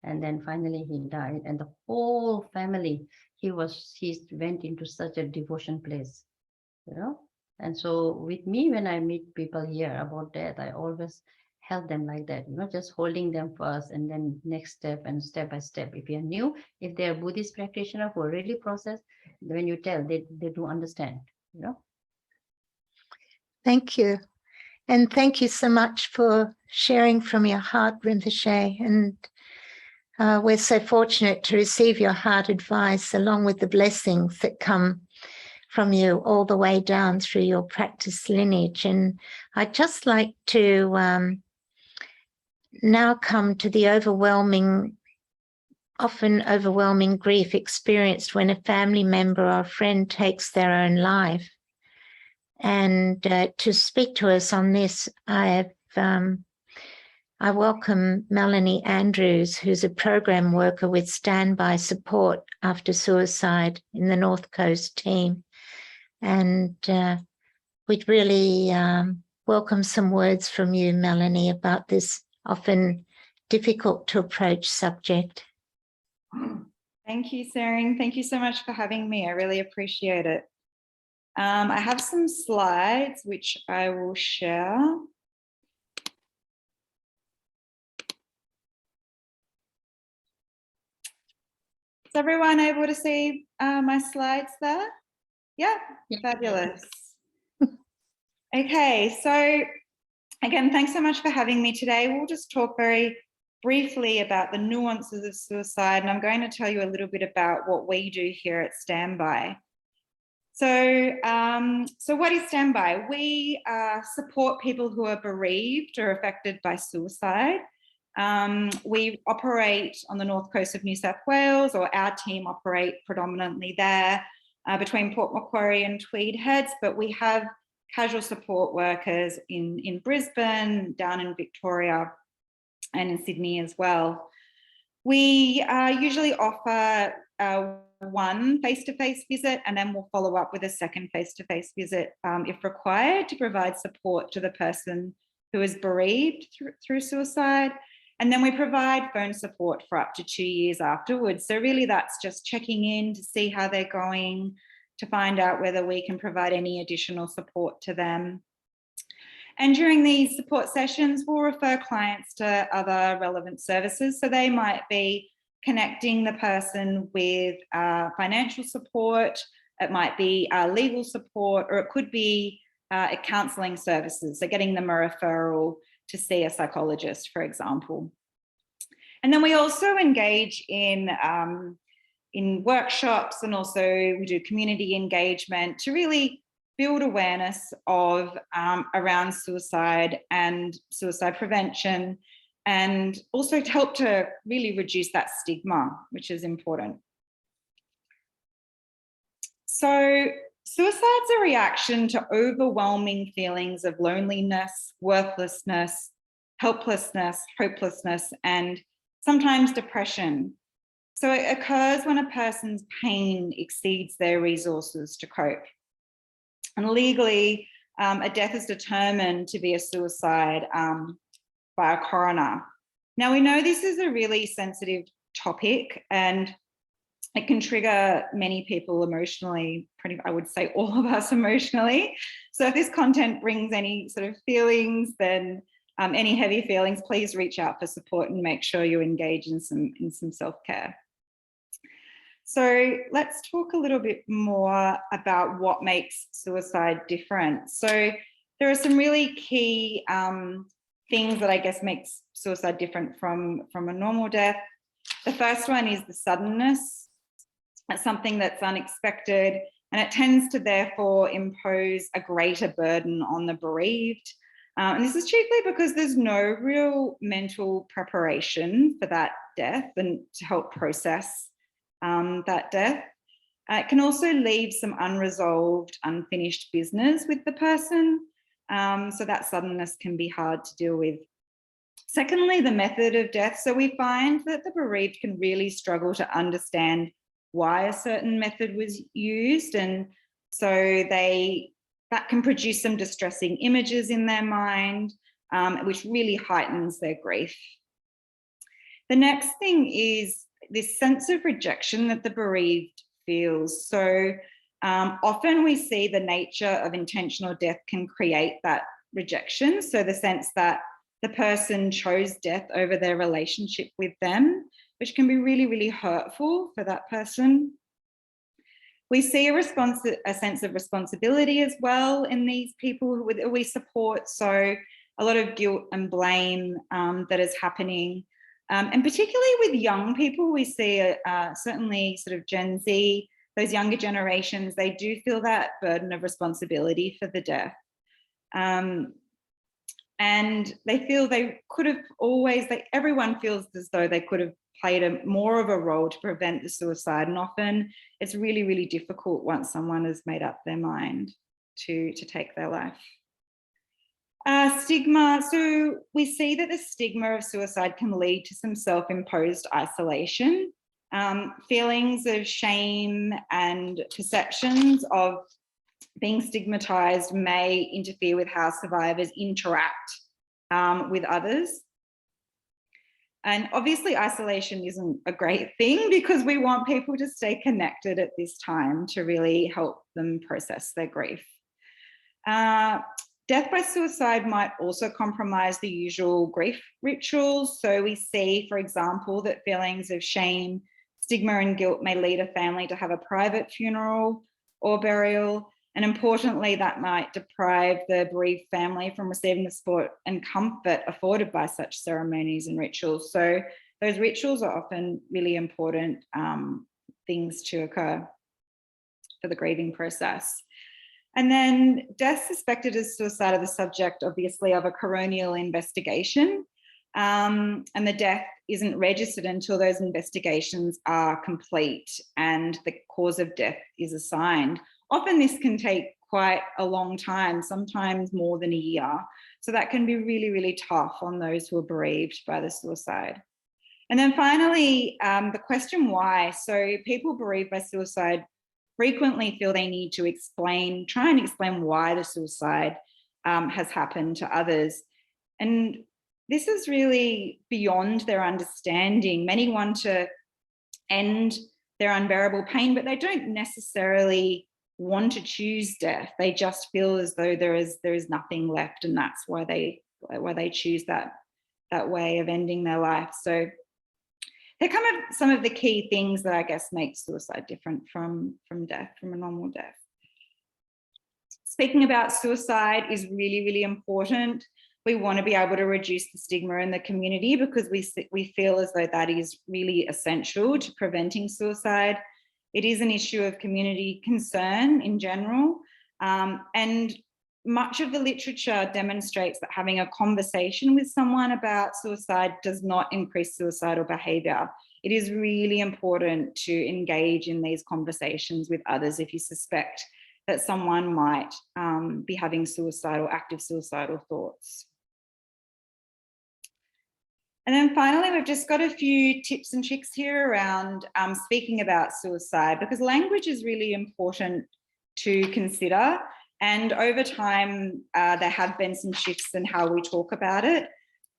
And then finally he died. And the whole family, he went into such a devotion place, And so with me, when I meet people here about death, I always help them like that, just holding them first, and then next step and step by step. If you're new, if they're Buddhist practitioner who are really processed, when you tell, they do understand, Thank you. And thank you so much for sharing from your heart, Rinpoche. And we're so fortunate to receive your heart advice, along with the blessings that come from you all the way down through your practice lineage. And I'd just like to now come to the often overwhelming grief experienced when a family member or friend takes their own life. And to speak to us on this, I have I welcome Melanie Andrews, who's a program worker with Standby Support After Suicide in the North Coast team. And we'd really welcome some words from you, Melanie, about this often difficult to approach subject. Thank you, Tsering. Thank you so much for having me. I really appreciate it. I have some slides which I will share. Is everyone able to see my slides there? Yeah, fabulous. Okay, so again, thanks so much for having me today. We'll just talk very briefly about the nuances of suicide, and I'm going to tell you a little bit about what we do here at Standby. So what is Standby? We support people who are bereaved or affected by suicide. We operate on the north coast of New South Wales, or our team operate predominantly there between Port Macquarie and Tweed Heads, but we have casual support workers in Brisbane, down in Victoria, and in Sydney as well. We usually offer one face-to-face visit, and then we'll follow up with a second face-to-face visit if required, to provide support to the person who is bereaved through suicide. And then we provide phone support for up to 2 years afterwards. So really that's just checking in to see how they're going, to find out whether we can provide any additional support to them. And during these support sessions, we'll refer clients to other relevant services. So they might be connecting the person with financial support, it might be legal support, or it could be counselling services. So getting them a referral to see a psychologist, for example. And then we also engage in workshops, and also we do community engagement to really build awareness of around suicide and suicide prevention, and also to help to really reduce that stigma, which is important. So suicide's a reaction to overwhelming feelings of loneliness, worthlessness, helplessness, hopelessness, and sometimes depression. So it occurs when a person's pain exceeds their resources to cope. And legally, a death is determined to be a suicide by a coroner. Now, we know this is a really sensitive topic, and it can trigger many people emotionally, I would say all of us emotionally. So if this content brings any sort of feelings, then any heavy feelings, please reach out for support and make sure you engage in some self-care. So let's talk a little bit more about what makes suicide different. So there are some really key things that I guess makes suicide different from a normal death. The first one is the suddenness. That's something that's unexpected, and it tends to therefore impose a greater burden on the bereaved. And this is chiefly because there's no real mental preparation for that death and to help process that death. It can also leave some unresolved, unfinished business with the person. So that suddenness can be hard to deal with. Secondly, the method of death. So we find that the bereaved can really struggle to understand why a certain method was used. And so that can produce some distressing images in their mind, which really heightens their grief. The next thing is this sense of rejection that the bereaved feels. So often we see the nature of intentional death can create that rejection. So the sense that the person chose death over their relationship with them, which can be really, really hurtful for that person. We see a sense of responsibility as well in these people who we support. So a lot of guilt and blame that is happening. And particularly with young people, we see certainly sort of Gen Z, those younger generations, they do feel that burden of responsibility for the death. And they feel they could have everyone feels as though they could have played more of a role to prevent the suicide. And often it's really, really difficult once someone has made up their mind to take their life. Stigma. So we see that the stigma of suicide can lead to some self-imposed isolation. Feelings of shame and perceptions of being stigmatized may interfere with how survivors interact with others. And obviously isolation isn't a great thing because we want people to stay connected at this time to really help them process their grief. Death by suicide might also compromise the usual grief rituals. So we see, for example, that feelings of shame, stigma and guilt may lead a family to have a private funeral or burial. And importantly, that might deprive the bereaved family from receiving the support and comfort afforded by such ceremonies and rituals. So those rituals are often really important things to occur for the grieving process. And then death suspected as suicide are the subject, obviously, of a coronial investigation. And the death isn't registered until those investigations are complete and the cause of death is assigned. Often this can take quite a long time, sometimes more than a year. So that can be really, really tough on those who are bereaved by the suicide. And then finally, the question why. So people bereaved by suicide frequently feel they need to try and explain why the suicide has happened to others. And this is really beyond their understanding. Many want to end their unbearable pain, but they don't necessarily want to choose death. They just feel as though there is nothing left, and that's why they choose that way of ending their life. So they're kind of some of the key things that I guess make suicide different from death, from a normal death. Speaking about suicide is really, really important. We want to be able to reduce the stigma in the community because we feel as though that is really essential to preventing suicide. It is an issue of community concern in general, and much of the literature demonstrates that having a conversation with someone about suicide does not increase suicidal behaviour. It is really important to engage in these conversations with others if you suspect that someone might be having active suicidal thoughts. And then finally, we've just got a few tips and tricks here around speaking about suicide, because language is really important to consider. And over time, there have been some shifts in how we talk about it.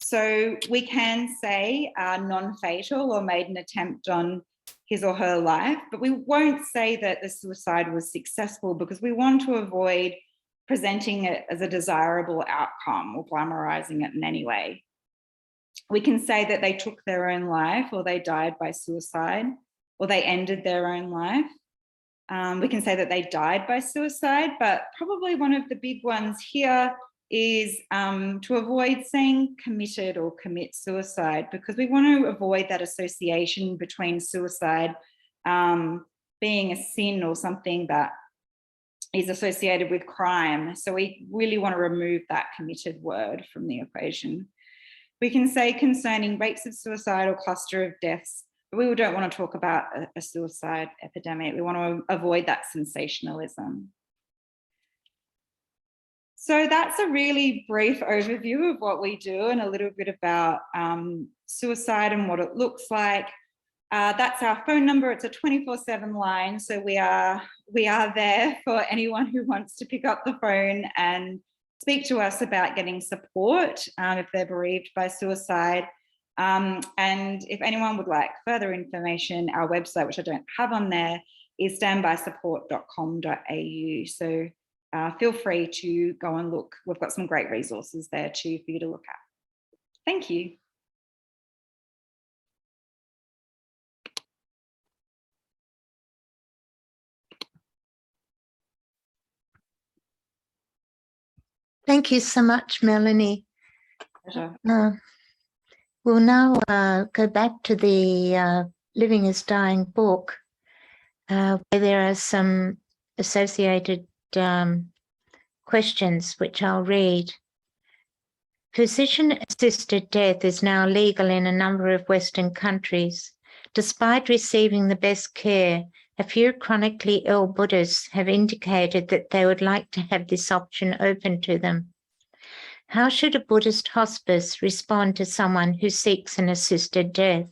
So we can say non-fatal or made an attempt on his or her life, but we won't say that the suicide was successful because we want to avoid presenting it as a desirable outcome or glamorizing it in any way. We can say that they took their own life, or they died by suicide, or they ended their own life. We can say that they died by suicide, but probably one of the big ones here is to avoid saying committed or commit suicide, because we want to avoid that association between suicide being a sin or something that is associated with crime. So we really want to remove that committed word from the equation. We can say concerning rates of suicide or cluster of deaths, but we don't want to talk about a suicide epidemic. We want to avoid that sensationalism. So that's a really brief overview of what we do and a little bit about suicide and what it looks like. That's our phone number. It's a 24/7 line. So we are there for anyone who wants to pick up the phone and speak to us about getting support if they're bereaved by suicide. And if anyone would like further information, our website, which I don't have on there, is standbysupport.com.au. So feel free to go and look. We've got some great resources there too for you to look at. Thank you. Thank you so much, Melanie. Pleasure. We'll now go back to the Living is Dying book, where there are some associated questions which I'll read. Physician-assisted death is now legal in a number of Western countries. Despite receiving the best care, a few chronically ill Buddhists have indicated that they would like to have this option open to them. How should a Buddhist hospice respond to someone who seeks an assisted death?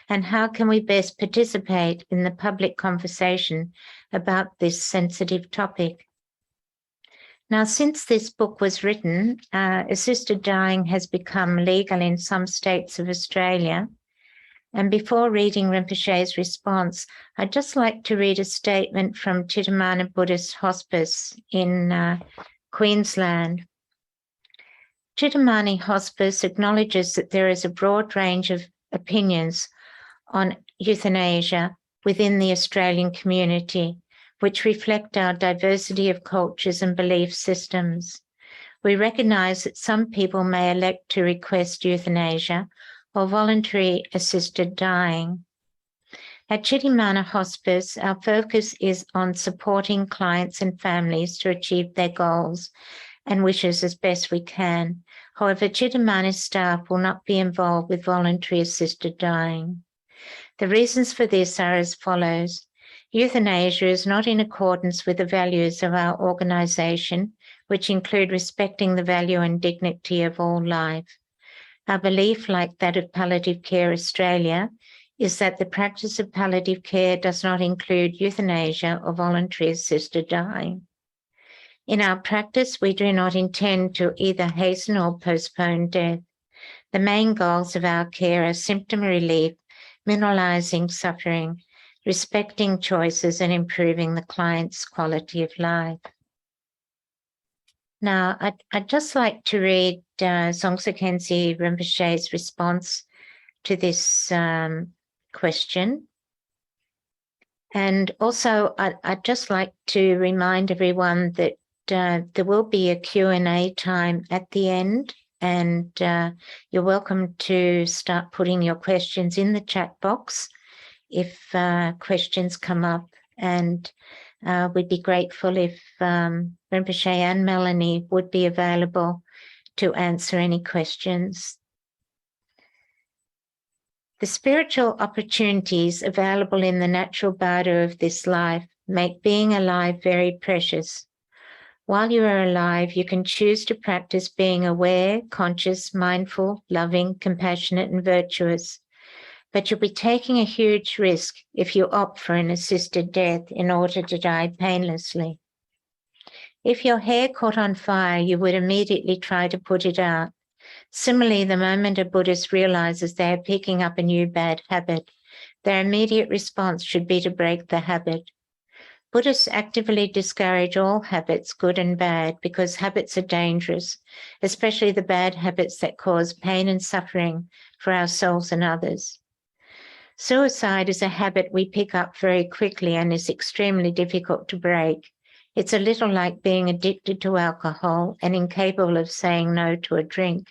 And how can we best participate in the public conversation about this sensitive topic? Now, since this book was written, assisted dying has become legal in some states of Australia. And before reading Rinpoche's response, I'd just like to read a statement from Chittamana Buddhist Hospice in Queensland. Chittamani Hospice acknowledges that there is a broad range of opinions on euthanasia within the Australian community, which reflect our diversity of cultures and belief systems. We recognise that some people may elect to request euthanasia or voluntary assisted dying. At Chittamana Hospice, our focus is on supporting clients and families to achieve their goals and wishes as best we can. However, Chittamana staff will not be involved with voluntary assisted dying. The reasons for this are as follows. Euthanasia is not in accordance with the values of our organisation, which include respecting the value and dignity of all life. Our belief, like that of Palliative Care Australia, is that the practice of palliative care does not include euthanasia or voluntary assisted dying. In our practice, we do not intend to either hasten or postpone death. The main goals of our care are symptom relief, minimalising suffering, respecting choices, and improving the client's quality of life. Now, I'd just like to read Zongsa Khyentse Rinpoche's response to this question. And also, I'd just like to remind everyone that there will be a Q&A time at the end, and you're welcome to start putting your questions in the chat box if questions come up, and we'd be grateful if Rinpoche and Melanie would be available to answer any questions. The spiritual opportunities available in the natural bardo of this life make being alive very precious. While you are alive, you can choose to practice being aware, conscious, mindful, loving, compassionate, and virtuous. But you'll be taking a huge risk if you opt for an assisted death in order to die painlessly. If your hair caught on fire, you would immediately try to put it out. Similarly, the moment a Buddhist realizes they are picking up a new bad habit, their immediate response should be to break the habit. Buddhists actively discourage all habits, good and bad, because habits are dangerous, especially the bad habits that cause pain and suffering for ourselves and others. Suicide is a habit we pick up very quickly and is extremely difficult to break. It's a little like being addicted to alcohol and incapable of saying no to a drink.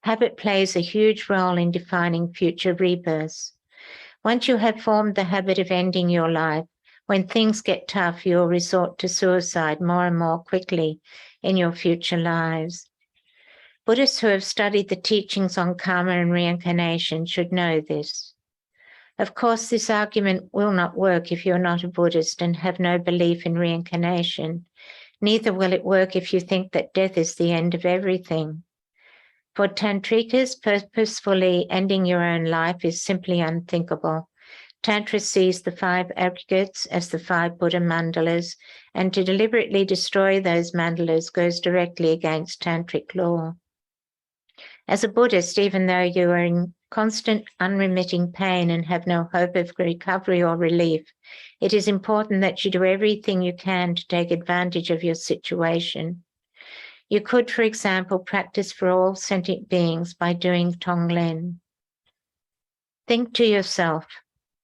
Habit plays a huge role in defining future rebirths. Once you have formed the habit of ending your life, when things get tough, you'll resort to suicide more and more quickly in your future lives. Buddhists who have studied the teachings on karma and reincarnation should know this. Of course, this argument will not work if you're not a Buddhist and have no belief in reincarnation. Neither will it work if you think that death is the end of everything. For Tantrikas, purposefully ending your own life is simply unthinkable. Tantra sees the 5 aggregates as the 5 Buddha mandalas, and to deliberately destroy those mandalas goes directly against Tantric law. As a Buddhist, even though you are in constant unremitting pain and have no hope of recovery or relief, it is important that you do everything you can to take advantage of your situation. You could, for example, practice for all sentient beings by doing Tonglen. Think to yourself,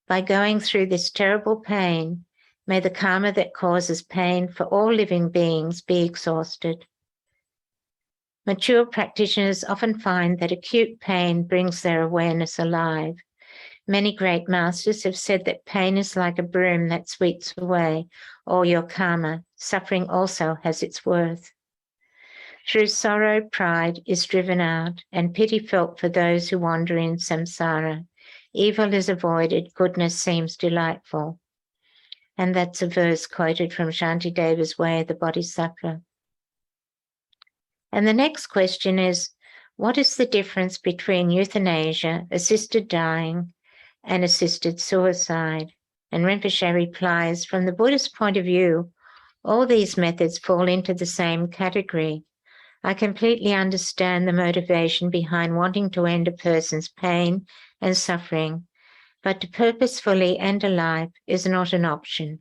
by going through this terrible pain, may the karma that causes pain for all living beings be exhausted. Mature practitioners often find that acute pain brings their awareness alive. Many great masters have said that pain is like a broom that sweeps away all your karma. Suffering also has its worth. Through sorrow, pride is driven out, and pity felt for those who wander in samsara. Evil is avoided, goodness seems delightful. And that's a verse quoted from Shantideva's Way of the Bodhisattva. And the next question is, what is the difference between euthanasia, assisted dying, and assisted suicide? And Rinpoche replies, from the Buddhist point of view, all these methods fall into the same category. I completely understand the motivation behind wanting to end a person's pain and suffering, but to purposefully end a life is not an option.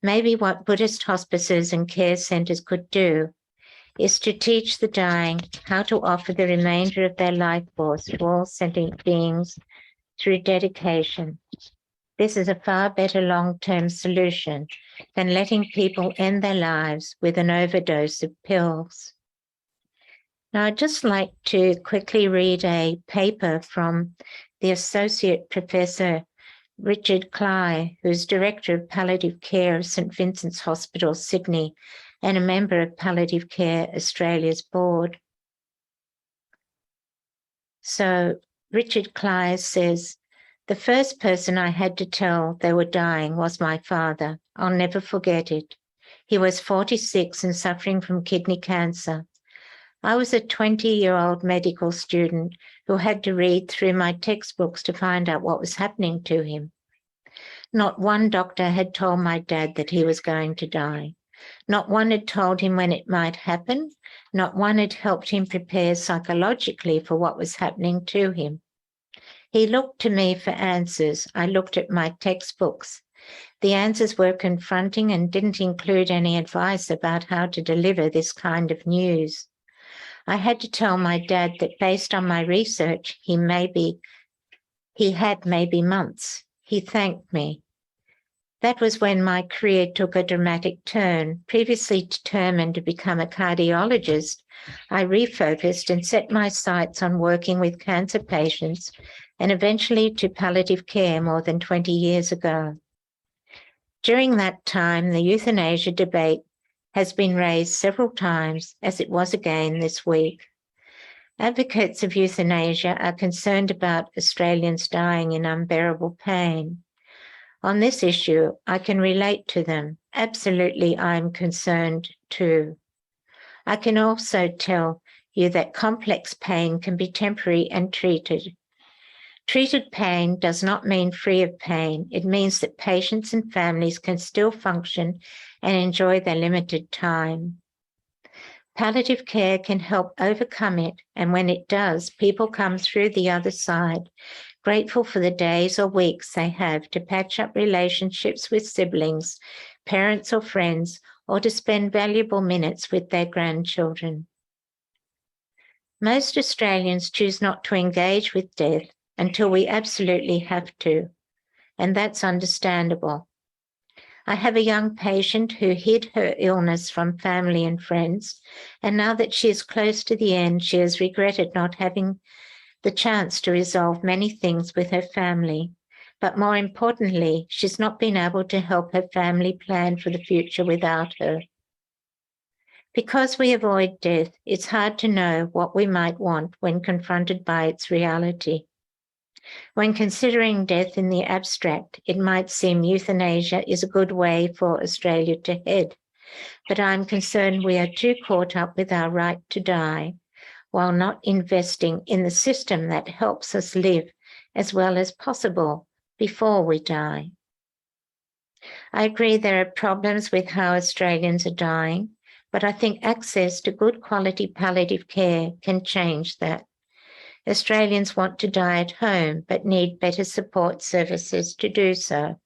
Maybe what Buddhist hospices and care centres could do is to teach the dying how to offer the remainder of their life force to all sentient beings through dedication. This is a far better long-term solution than letting people end their lives with an overdose of pills. Now, I'd just like to quickly read a paper from the Associate Professor Richard Cly, who's Director of Palliative Care of St Vincent's Hospital, Sydney, and a member of Palliative Care Australia's board. So Richard Cly says, the first person I had to tell they were dying was my father. I'll never forget it. He was 46 and suffering from kidney cancer. I was a 20-year-old medical student who had to read through my textbooks to find out what was happening to him. Not one doctor had told my dad that he was going to die. Not one had told him when it might happen. Not one had helped him prepare psychologically for what was happening to him. He looked to me for answers. I looked at my textbooks. The answers were confronting and didn't include any advice about how to deliver this kind of news. I had to tell my dad that based on my research, he had maybe months. He thanked me. That was when my career took a dramatic turn. Previously determined to become a cardiologist, I refocused and set my sights on working with cancer patients and eventually to palliative care more than 20 years ago. During that time, the euthanasia debate has been raised several times, as it was again this week. Advocates of euthanasia are concerned about Australians dying in unbearable pain. On this issue, I can relate to them. Absolutely, I'm concerned too. I can also tell you that complex pain can be temporary and treated. Treated pain does not mean free of pain. It means that patients and families can still function and enjoy their limited time. Palliative care can help overcome it, and when it does, people come through the other side, grateful for the days or weeks they have to patch up relationships with siblings, parents or friends, or to spend valuable minutes with their grandchildren. Most Australians choose not to engage with death until we absolutely have to, and that's understandable. I have a young patient who hid her illness from family and friends, and now that she is close to the end, she has regretted not having the chance to resolve many things with her family. But more importantly, she's not been able to help her family plan for the future without her. Because we avoid death, it's hard to know what we might want when confronted by its reality. When considering death in the abstract, it might seem euthanasia is a good way for Australia to head, but I'm concerned we are too caught up with our right to die while not investing in the system that helps us live as well as possible before we die. I agree there are problems with how Australians are dying, but I think access to good quality palliative care can change that. Australians want to die at home, but need better support services to do so.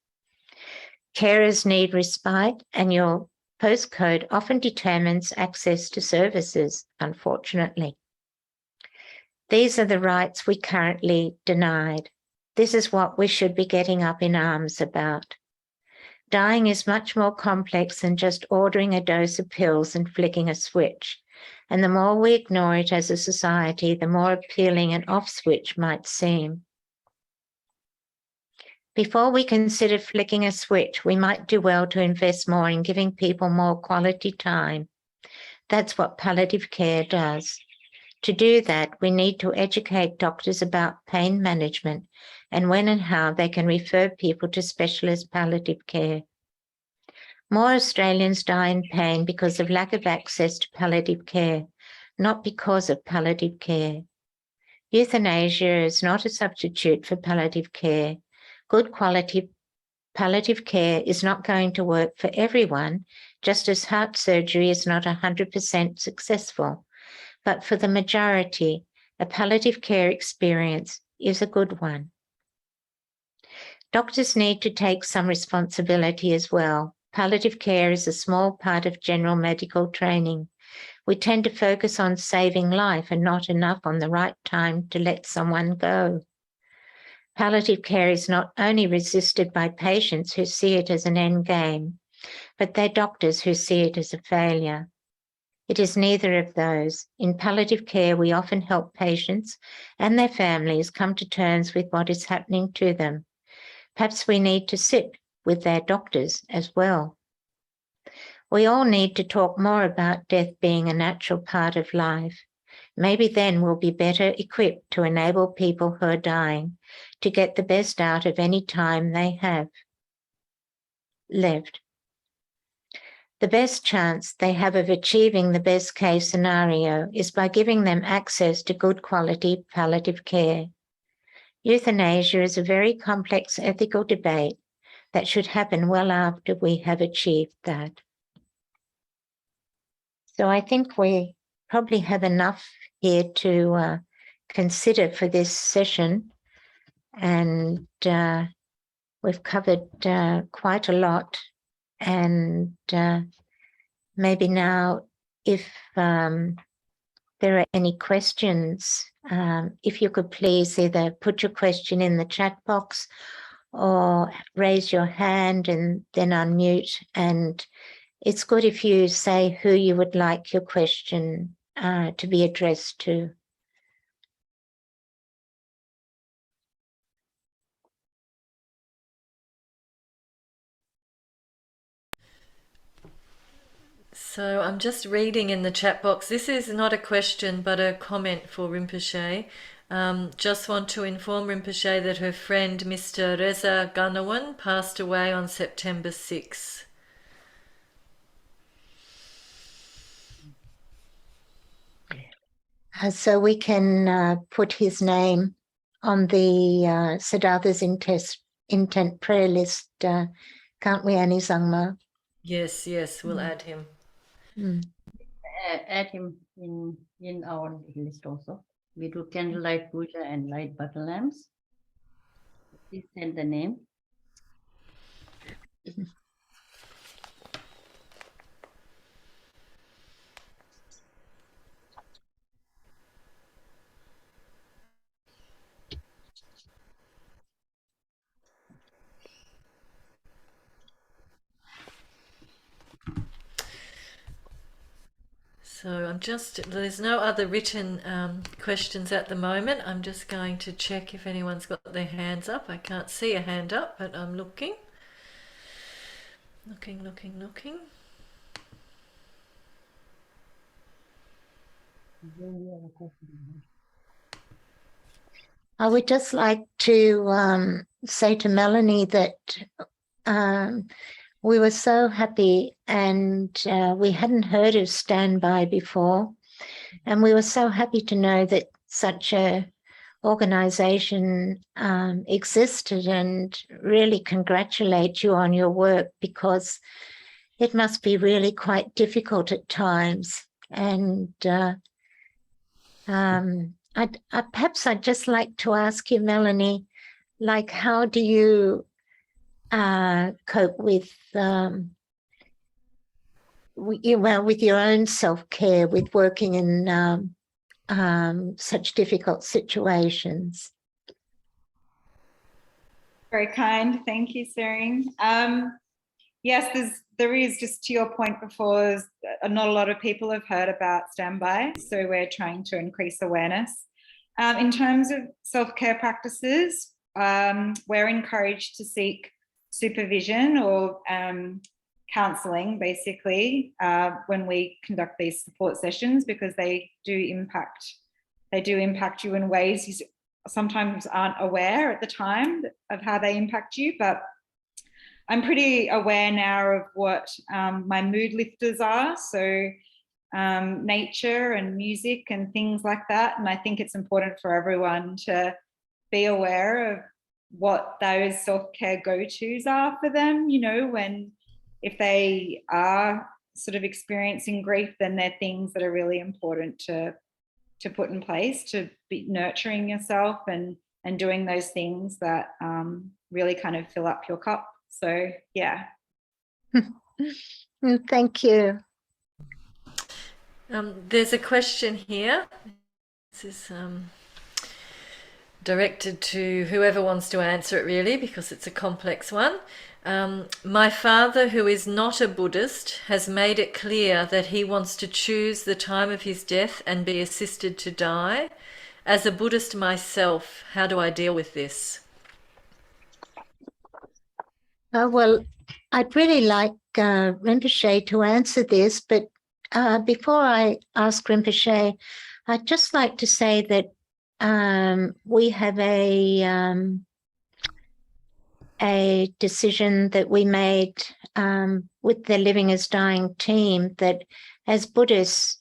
Carers need respite, and your postcode often determines access to services, unfortunately. These are the rights we currently denied. This is what we should be getting up in arms about. Dying is much more complex than just ordering a dose of pills and flicking a switch. And the more we ignore it as a society, the more appealing an off switch might seem. Before we consider flicking a switch, we might do well to invest more in giving people more quality time. That's what palliative care does. To do that, we need to educate doctors about pain management and when and how they can refer people to specialist palliative care. More Australians die in pain because of lack of access to palliative care, not because of palliative care. Euthanasia is not a substitute for palliative care. Good quality palliative care is not going to work for everyone, just as heart surgery is not 100% successful. But for the majority, a palliative care experience is a good one. Doctors need to take some responsibility as well. Palliative care is a small part of general medical training. We tend to focus on saving life and not enough on the right time to let someone go. Palliative care is not only resisted by patients who see it as an end game, but their doctors who see it as a failure. It is neither of those. In palliative care, we often help patients and their families come to terms with what is happening to them. Perhaps we need to sit with their doctors as well. We all need to talk more about death being a natural part of life. Maybe then we'll be better equipped to enable people who are dying to get the best out of any time they have left. The best chance they have of achieving the best case scenario is by giving them access to good quality palliative care. Euthanasia is a very complex ethical debate that should happen well after we have achieved that. So I think we probably have enough here to consider for this session, and we've covered quite a lot. And maybe now, if there are any questions, if you could please either put your question in the chat box or raise your hand and then unmute. And it's good if you say who you would like your question to be addressed to. So I'm just reading in the chat box. This is not a question but a comment for Rinpoche. Just want to inform Rinpoche that her friend Mr. Reza Ganawan passed away on September 6. So we can put his name on the Siddhartha's intent prayer list, can't we, Annie Sangma? Yes, we'll add him. Add him in our list also. We do candlelight puja and light butter lamps. Please send the name. So there's no other written questions at the moment. I'm just going to check if anyone's got their hands up. I can't see a hand up, but I'm looking. Looking. I would just like to say to Melanie that we were so happy, and we hadn't heard of Standby before, and we were so happy to know that such a organisation existed, and really congratulate you on your work, because it must be really quite difficult at times. And perhaps I'd just like to ask you, Melanie, like, how do you cope with your own self-care, with working in such difficult situations? Very kind. Thank you, Tsering. Yes, there is, just to your point before, not a lot of people have heard about Standby, so we're trying to increase awareness. In terms of self-care practices, we're encouraged to seek supervision or counselling, basically, when we conduct these support sessions, because they do impact you in ways you sometimes aren't aware at the time of how they impact you. But I'm pretty aware now of what my mood lifters are. So nature and music and things like that. And I think it's important for everyone to be aware of what those self-care go-tos are for them, you know, if they are sort of experiencing grief, then they're things that are really important to put in place to be nurturing yourself and doing those things that really kind of fill up your cup. So yeah. Thank you. There's a question here. This is directed to whoever wants to answer it, really, because it's a complex one. My father, who is not a Buddhist, has made it clear that he wants to choose the time of his death and be assisted to die. As a Buddhist myself, how do I deal with this? Well, I'd really like Rinpoche to answer this, but before I ask Rinpoche, I'd just like to say that we have a decision that we made with the Living as Dying team that as Buddhists,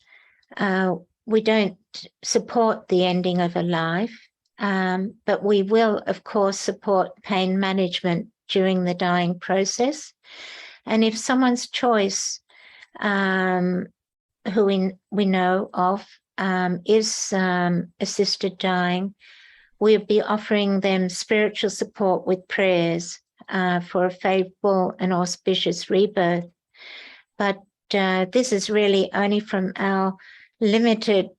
we don't support the ending of a life, but we will, of course, support pain management during the dying process. And if someone's choice, who we know of, is assisted dying, we'll be offering them spiritual support with prayers for a favorable and auspicious rebirth. But this is really only from our limited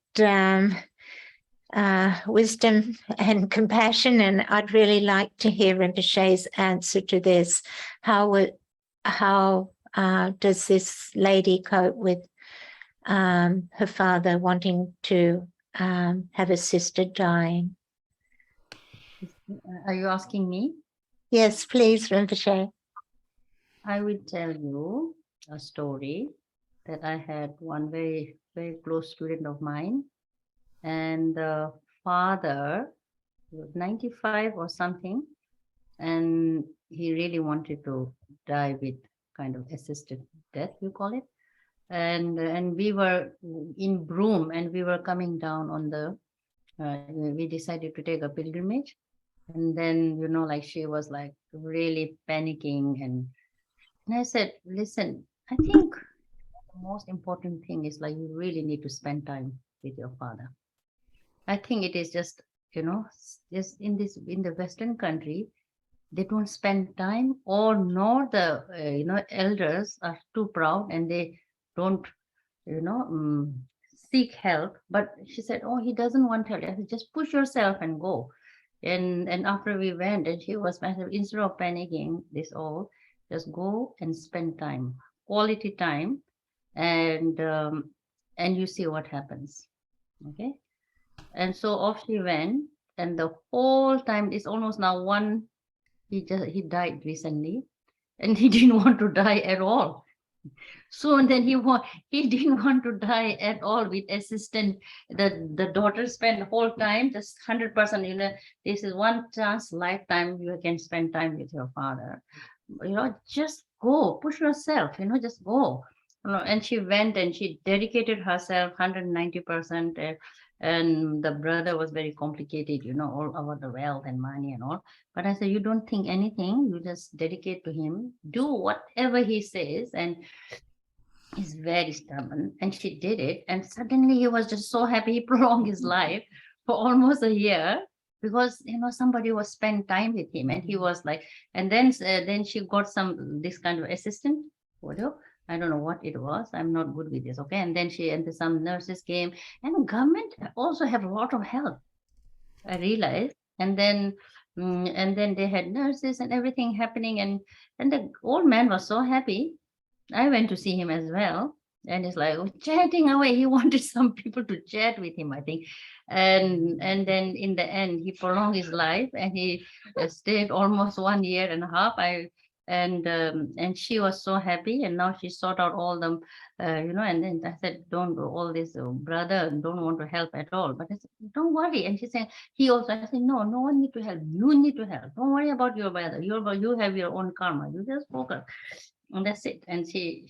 wisdom and compassion, and I'd really like to hear Rinpoche's answer to this. How does this lady cope with her father wanting to have assisted dying? Are you asking me? Yes, please, Rinpoche. I will tell you a story that I had one very, very close student of mine, and the father was 95 or something, and he really wanted to die with kind of assisted death, you call it. And we were in Broome, and we were coming down on the, we decided to take a pilgrimage. And then, you know, like she was like really panicking. And I said, listen, I think the most important thing is like you really need to spend time with your father. I think it is just, you know, just in the Western country, they don't spend time, or nor the, you know, elders are too proud and they don't, you know, seek help. But she said, oh, he doesn't want help. I said, just push yourself and go. And after we went, and she was, instead of panicking this all, just go and spend time, quality time, and you see what happens. Okay. And so off she went, and the whole time, it's almost now he died recently, and he didn't want to die at all. So and then he didn't want to die at all with assistant. The daughter spent the whole time just 100%. You know, this is one chance lifetime you can spend time with your father. You know, just go, push yourself. You know, just go. You know, and she went and she dedicated herself 190%. And the brother was very complicated, you know, all about the wealth and money and all. But I said, you don't think anything, you just dedicate to him, do whatever he says. And he's very stubborn. And she did it. And suddenly he was just so happy. He prolonged his life for almost a year because, you know, somebody was spent time with him. And he was like, and then she got this kind of assistant, I don't know what it was. I'm not good with this. Okay. And then some nurses came, and government also have a lot of help, I realized. And then they had nurses and everything happening. And the old man was so happy. I went to see him as well. And it's like chatting away. He wanted some people to chat with him, I think. And then in the end, he prolonged his life, and he stayed almost 1.5 years. And she was so happy, and now she sought out all them, you know. And then I said, don't do all this, brother don't want to help at all. But I said, don't worry. And she said, I said, no one need to help. You need to help. Don't worry about your brother. You have your own karma. You just focus. And that's it. And she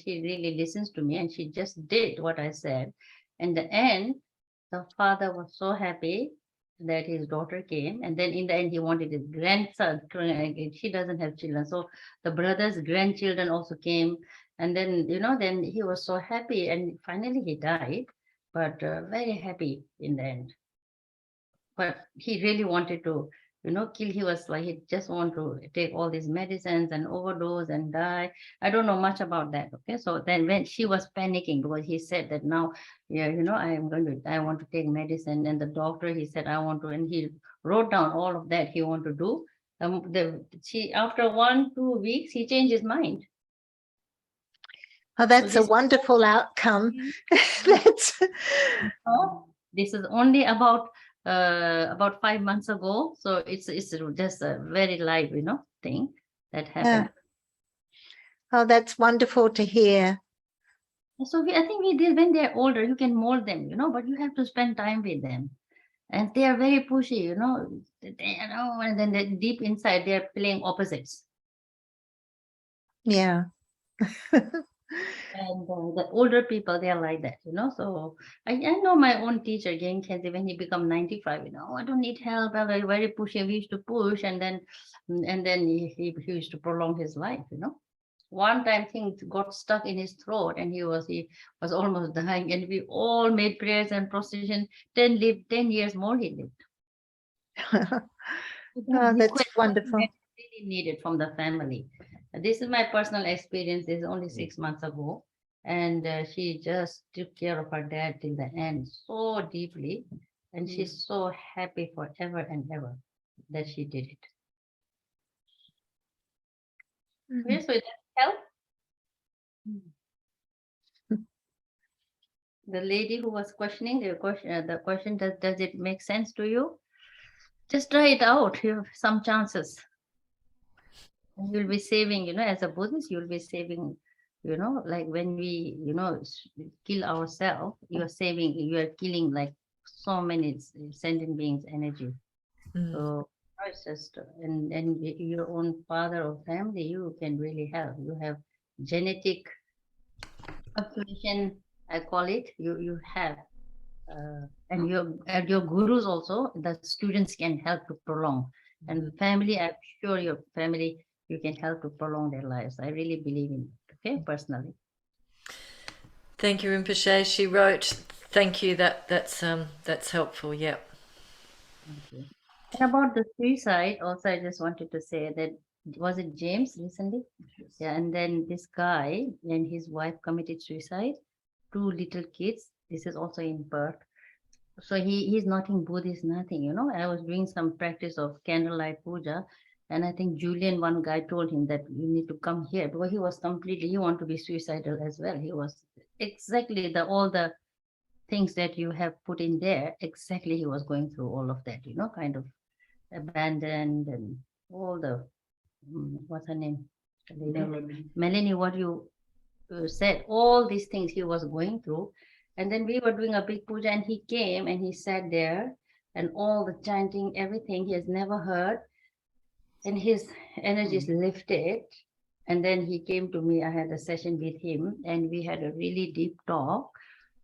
really listens to me, and she just did what I said. In the end, the father was so happy that his daughter came, and then in the end he wanted his grandson. She doesn't have children, so the brother's grandchildren also came, and then then he was so happy, and finally he died, but very happy in the end. But he really wanted to kill. He was like, he just want to take all these medicines and overdose and die. I don't know much about that. Okay, so then when she was panicking, because he said that now, yeah, I want to take medicine, and the doctor, he said, I want to, and he wrote down all of that he want to do. She, after 1-2 weeks, he changed his mind. Oh, that's a this- wonderful outcome. That's This is only about 5 months ago, so it's just a very live thing that happened. oh, that's wonderful to hear. So I think we did, when they're older, you can mold them, but you have to spend time with them, and they are very pushy, and then deep inside they're playing opposites. Yeah. And the older people, they are like that, So I know my own teacher, Jane Kenzie, when he become 95, I don't need help. I'm very pushy. We used to push, and then he used to prolong his life, One time things got stuck in his throat, and he was almost dying, and we all made prayers and procession. 10 years more he lived. Oh, that's wonderful. Really needed from the family. This is my personal experience. This is only 6 months ago, and she just took care of her dad till the end so deeply, and she's so happy forever and ever that she did it. Okay, so it help. The lady who was questioning the question, does it make sense to you? Just try it out. You have some chances. And you'll be saving, as a Buddhist, you'll be saving, like when we, kill ourselves, you're killing like so many sentient beings' energy. So it's just, and your own father or family, you can really help. You have genetic fluctuation, I call it, you have. And your gurus also, the students can help to prolong. And family, I'm sure your family, you can help to prolong their lives. I really believe in it, okay, personally. Thank you, Rinpoche. She wrote, thank you, that's helpful, yeah. Okay. And about the suicide, also I just wanted to say that, was it James recently? Yes. Yeah, and then this guy and his wife committed suicide, 2 little kids. This is also in Perth. So he's not in Buddhist, nothing, I was doing some practice of candlelight puja, and I think Julian, one guy, told him that you need to come here, because he was completely, he wanted to be suicidal as well. He was exactly all the things that you have put in there, exactly he was going through all of that, kind of abandoned, and all the, what's her name? Melanie, what you said, all these things he was going through. And then we were doing a big puja, and he came and he sat there, and all the chanting, everything he has never heard, and his energy is lifted. And then he came to me. I had a session with him, and we had a really deep talk.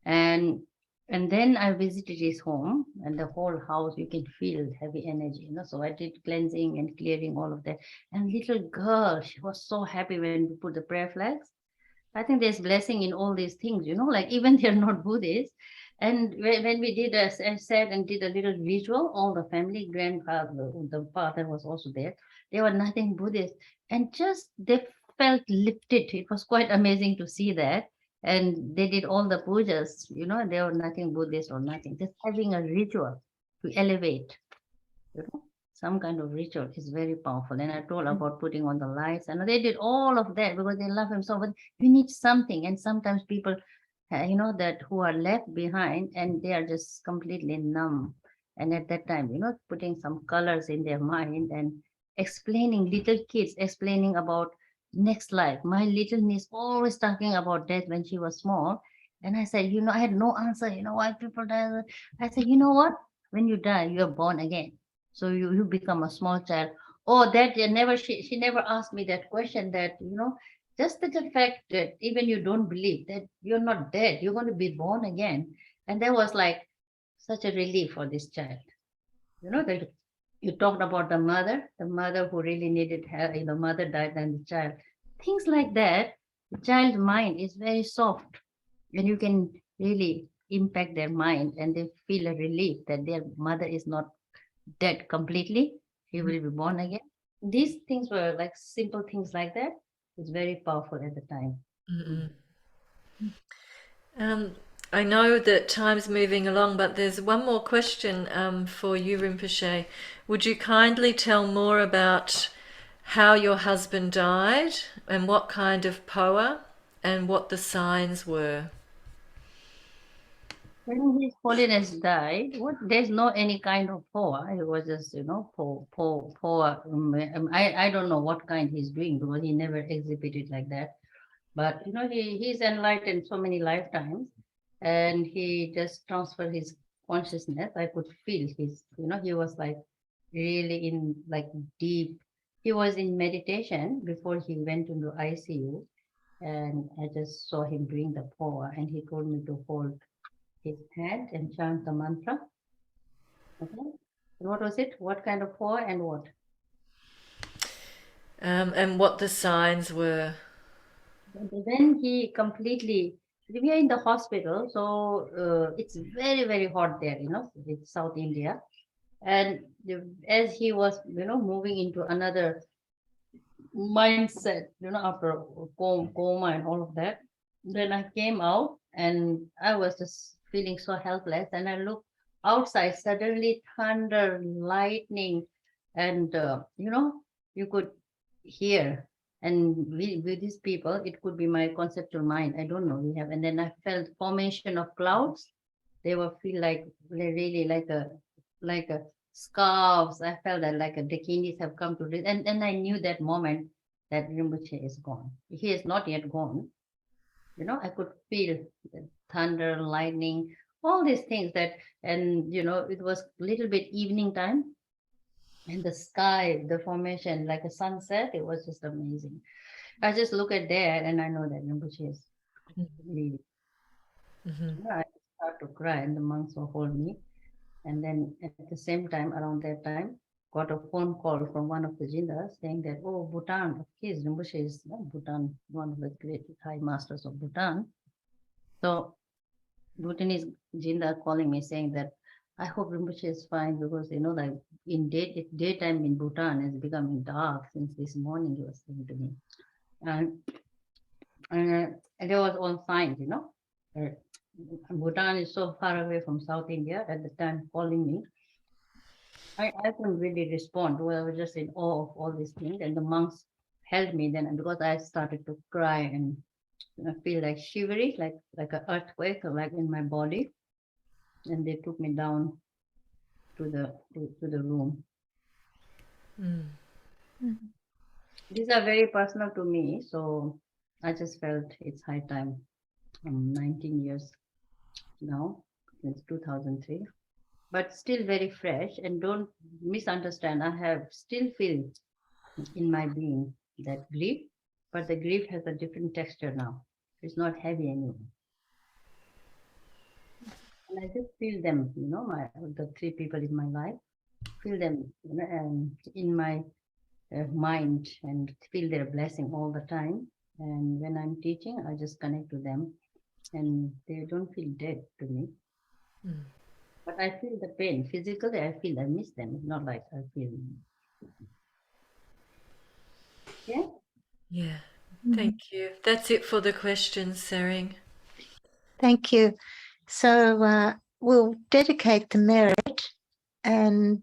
And then I visited his home, and the whole house, you can feel heavy energy, So I did cleansing and clearing all of that. And little girl, she was so happy when we put the prayer flags. I think there's blessing in all these things, like even they're not Buddhist. And when we did sat and did a little ritual, all the family, grandfather, the father was also there. They were nothing Buddhist, and just they felt lifted. It was quite amazing to see that. And they did all the pujas, they were nothing Buddhist or nothing, just having a ritual to elevate, some kind of ritual is very powerful. And I told about putting on the lights, and they did all of that because they love him so. But you need something, and sometimes people, that who are left behind, and they are just completely numb. And at that time, putting some colors in their mind and explaining, little kids explaining about next life. My little niece always talking about death when she was small. And I said, I had no answer, why people die. I said, you know what? When you die, you are born again. So you become a small child. Oh, that she never asked me that question, that, just the fact that even you don't believe that you're not dead, you're going to be born again. And that was like such a relief for this child. That you talked about the mother who really needed help, mother died and the child. Things like that, the child's mind is very soft and you can really impact their mind and they feel a relief that their mother is not dead completely. She will be born again. These things were like simple things like that. It's very powerful at the time. I know that time's moving along, but there's one more question for you, Rinpoche. Would you kindly tell more about how your husband died and what kind of poa and what the signs were? When His Holiness died, there's no any kind of poa. It was just, poa. I don't know what kind he's doing because he never exhibited like that. But, he's enlightened so many lifetimes and he just transferred his consciousness. I could feel his, he was like really in like deep. He was in meditation before he went into ICU. And I just saw him doing the poa and he told me to hold his hand and chant the mantra. Okay. And what was it? What kind of poa and what? And what the signs were. Then he completely, we are in the hospital, so it's very, very hot there, it's South India. And as he was, moving into another mindset, after coma and all of that, then I came out and I was just feeling so helpless. And I looked outside, suddenly thunder, lightning, and, you could hear. And with these people, it could be my conceptual mind. I don't know. And then I felt formation of clouds. They were feel like really like a scarves. I felt that like a dakinis have come to this. And then I knew that moment that Rinpoche is gone. He is not yet gone. I could feel the thunder, lightning, all these things and it was a little bit evening time. And the sky, the formation, like a sunset, it was just amazing. I just look at that and I know that Rinpoche is really. I start to cry and the monks will hold me. And then at the same time, around that time, got a phone call from one of the jindas saying that, oh, Bhutan, his Rinpoche is Bhutan, one of the great high masters of Bhutan. So Bhutanese jinda calling me saying that, I hope Rinpoche is fine because, like in daytime in Bhutan is becoming dark since this morning, he was saying to me. And there was all signs, Bhutan is so far away from South India at the time calling me. I couldn't really respond. Well, I was just in awe of all these things. And the monks held me then because I started to cry and I feel like shivery, like an earthquake, like in my body. And they took me down to the room. These are very personal to me, so I just felt it's high time. I'm 19 years now, since 2003, but still very fresh. And don't misunderstand, I have still feel in my being that grief, but the grief has a different texture now. It's not heavy anymore. And I just feel them, the three people in my life, feel them in my mind and feel their blessing all the time. And when I'm teaching, I just connect to them and they don't feel dead to me. But I feel the pain. Physically, I miss them. It's not like I feel. Yeah? Yeah. Thank you. That's it for the questions, Tsering. Thank you. So we'll dedicate the merit and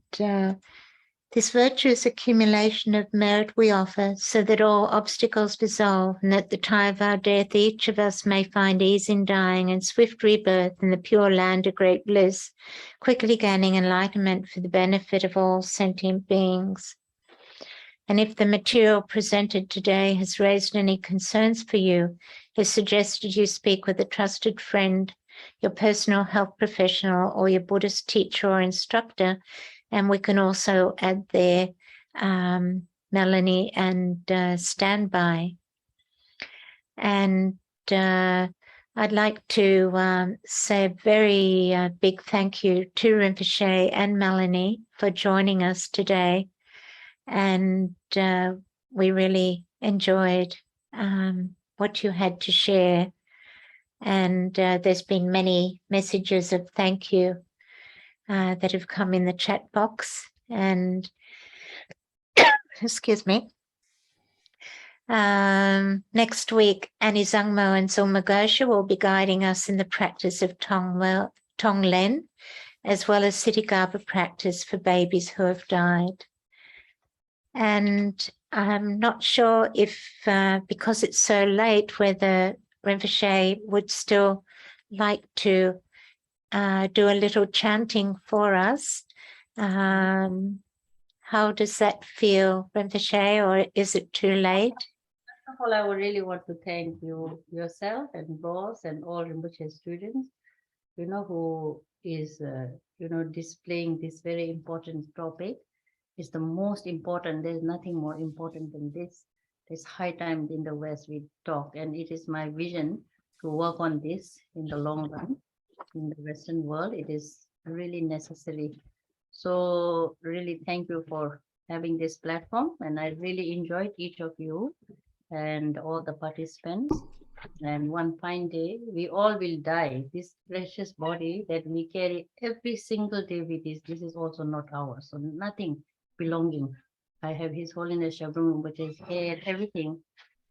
this virtuous accumulation of merit we offer so that all obstacles dissolve and at the time of our death each of us may find ease in dying and swift rebirth in the pure land of great bliss, quickly gaining enlightenment for the benefit of all sentient beings. And if the material presented today has raised any concerns for you, has suggested you speak with a trusted friend, your personal health professional, or your Buddhist teacher or instructor, and we can also add there Melanie and Standby. And I'd like to say a very big thank you to Rinpoche and Melanie for joining us today. And we really enjoyed what you had to share. And there's been many messages of thank you that have come in the chat box. And excuse me. Next week, Annie Zangmo and Zulma Gosha will be guiding us in the practice of Tonglen, as well as Siddhigarbha practice for babies who have died. And I'm not sure if, because it's so late, whether Rinpoche would still like to do a little chanting for us. How does that feel, Rinpoche, or is it too late? First of all, I would really want to thank you yourself and Ross and all Rinpoche students, who is, displaying this very important topic. It's the most important. There's nothing more important than this. It's high time in the West we talk, and it is my vision to work on this in the long run. In the Western world, it is really necessary. So really thank you for having this platform, and I really enjoyed each of you and all the participants. And one fine day, we all will die. This precious body that we carry every single day with us, this is also not ours. So nothing belonging. I have His Holiness Shabrum, which is hair, everything,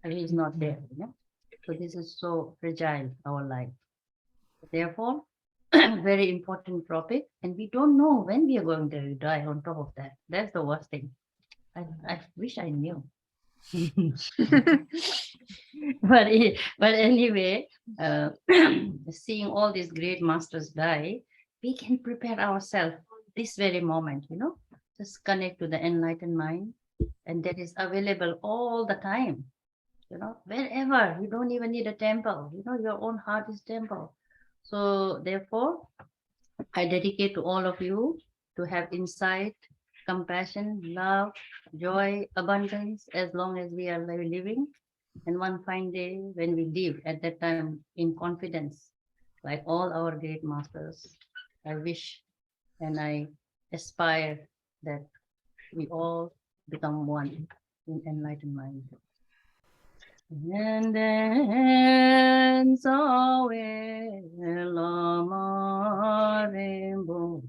and He's not there. So this is so fragile, our life. Therefore, very important topic, and we don't know when we are going to die on top of that. That's the worst thing. I wish I knew. but anyway, seeing all these great masters die, we can prepare ourselves this very moment, just connect to the enlightened mind, and that is available all the time, wherever. You don't even need a temple, your own heart is temple. So therefore, I dedicate to all of you to have insight, compassion, love, joy, abundance, as long as we are living. And one fine day when we live at that time in confidence, like all our great masters, I wish and I aspire that we all become one in enlightened mind. And then so lama rainbow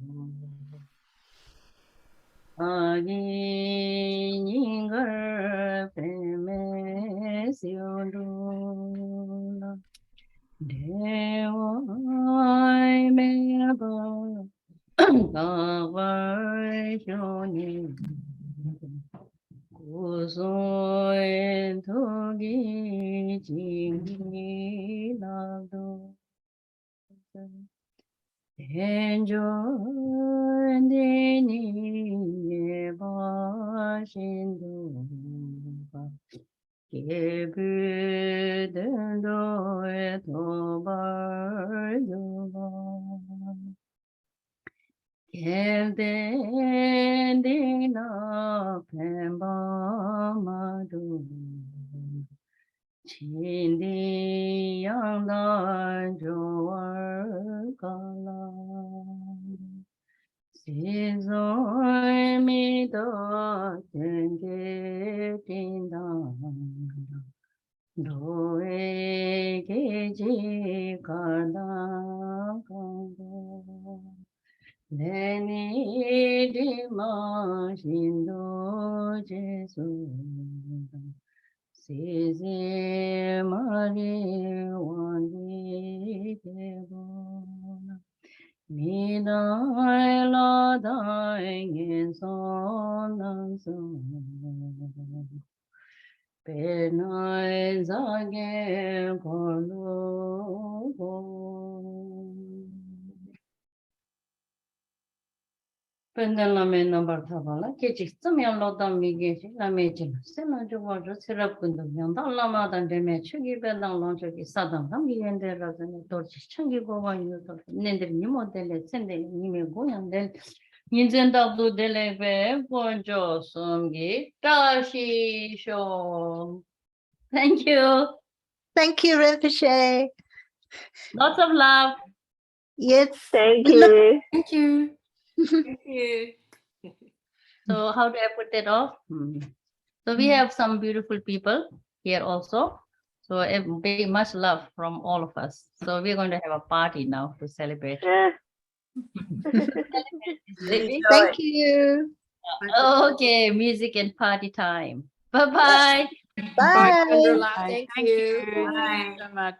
aginingar pemesyoduna devai meba kavai shoni Usoen togi jingi lado enjo deni ba shindu ba kebu dendo eto bar Dina Pemba Madu Chindi Yanda Joar Kala Sizoi Mido Tenge Tinda Doe Geji Kada Kada Neni Dima Shindo Jesu Sizi Mari Wandi Kebona Mina La Daingen Sonan Son Penai Zage Kolo Pendalame number Tabala, Kitty, some young lot on me getting a major. Sena Jovajo, Serapunda, Lama than the Mechugi, Bedan launch of his southern Hami and there as an torch, Changi go on you, Nender Nimo dele, sending Nime go and then Yinzenda Blue Deleve, Bonjo, Songi, Tashi Show. Thank you. Thank you, Rinpoche. Lots of love. Yes. Thank We look- you. Thank you. Thank you. So how do I put that off? So we have some beautiful people here also. So very much love from all of us. So we're going to have a party now to celebrate. Yeah. Baby. Thank you. Okay, music and party time. Bye-bye. Bye. Thank you. Bye. Thank you so much.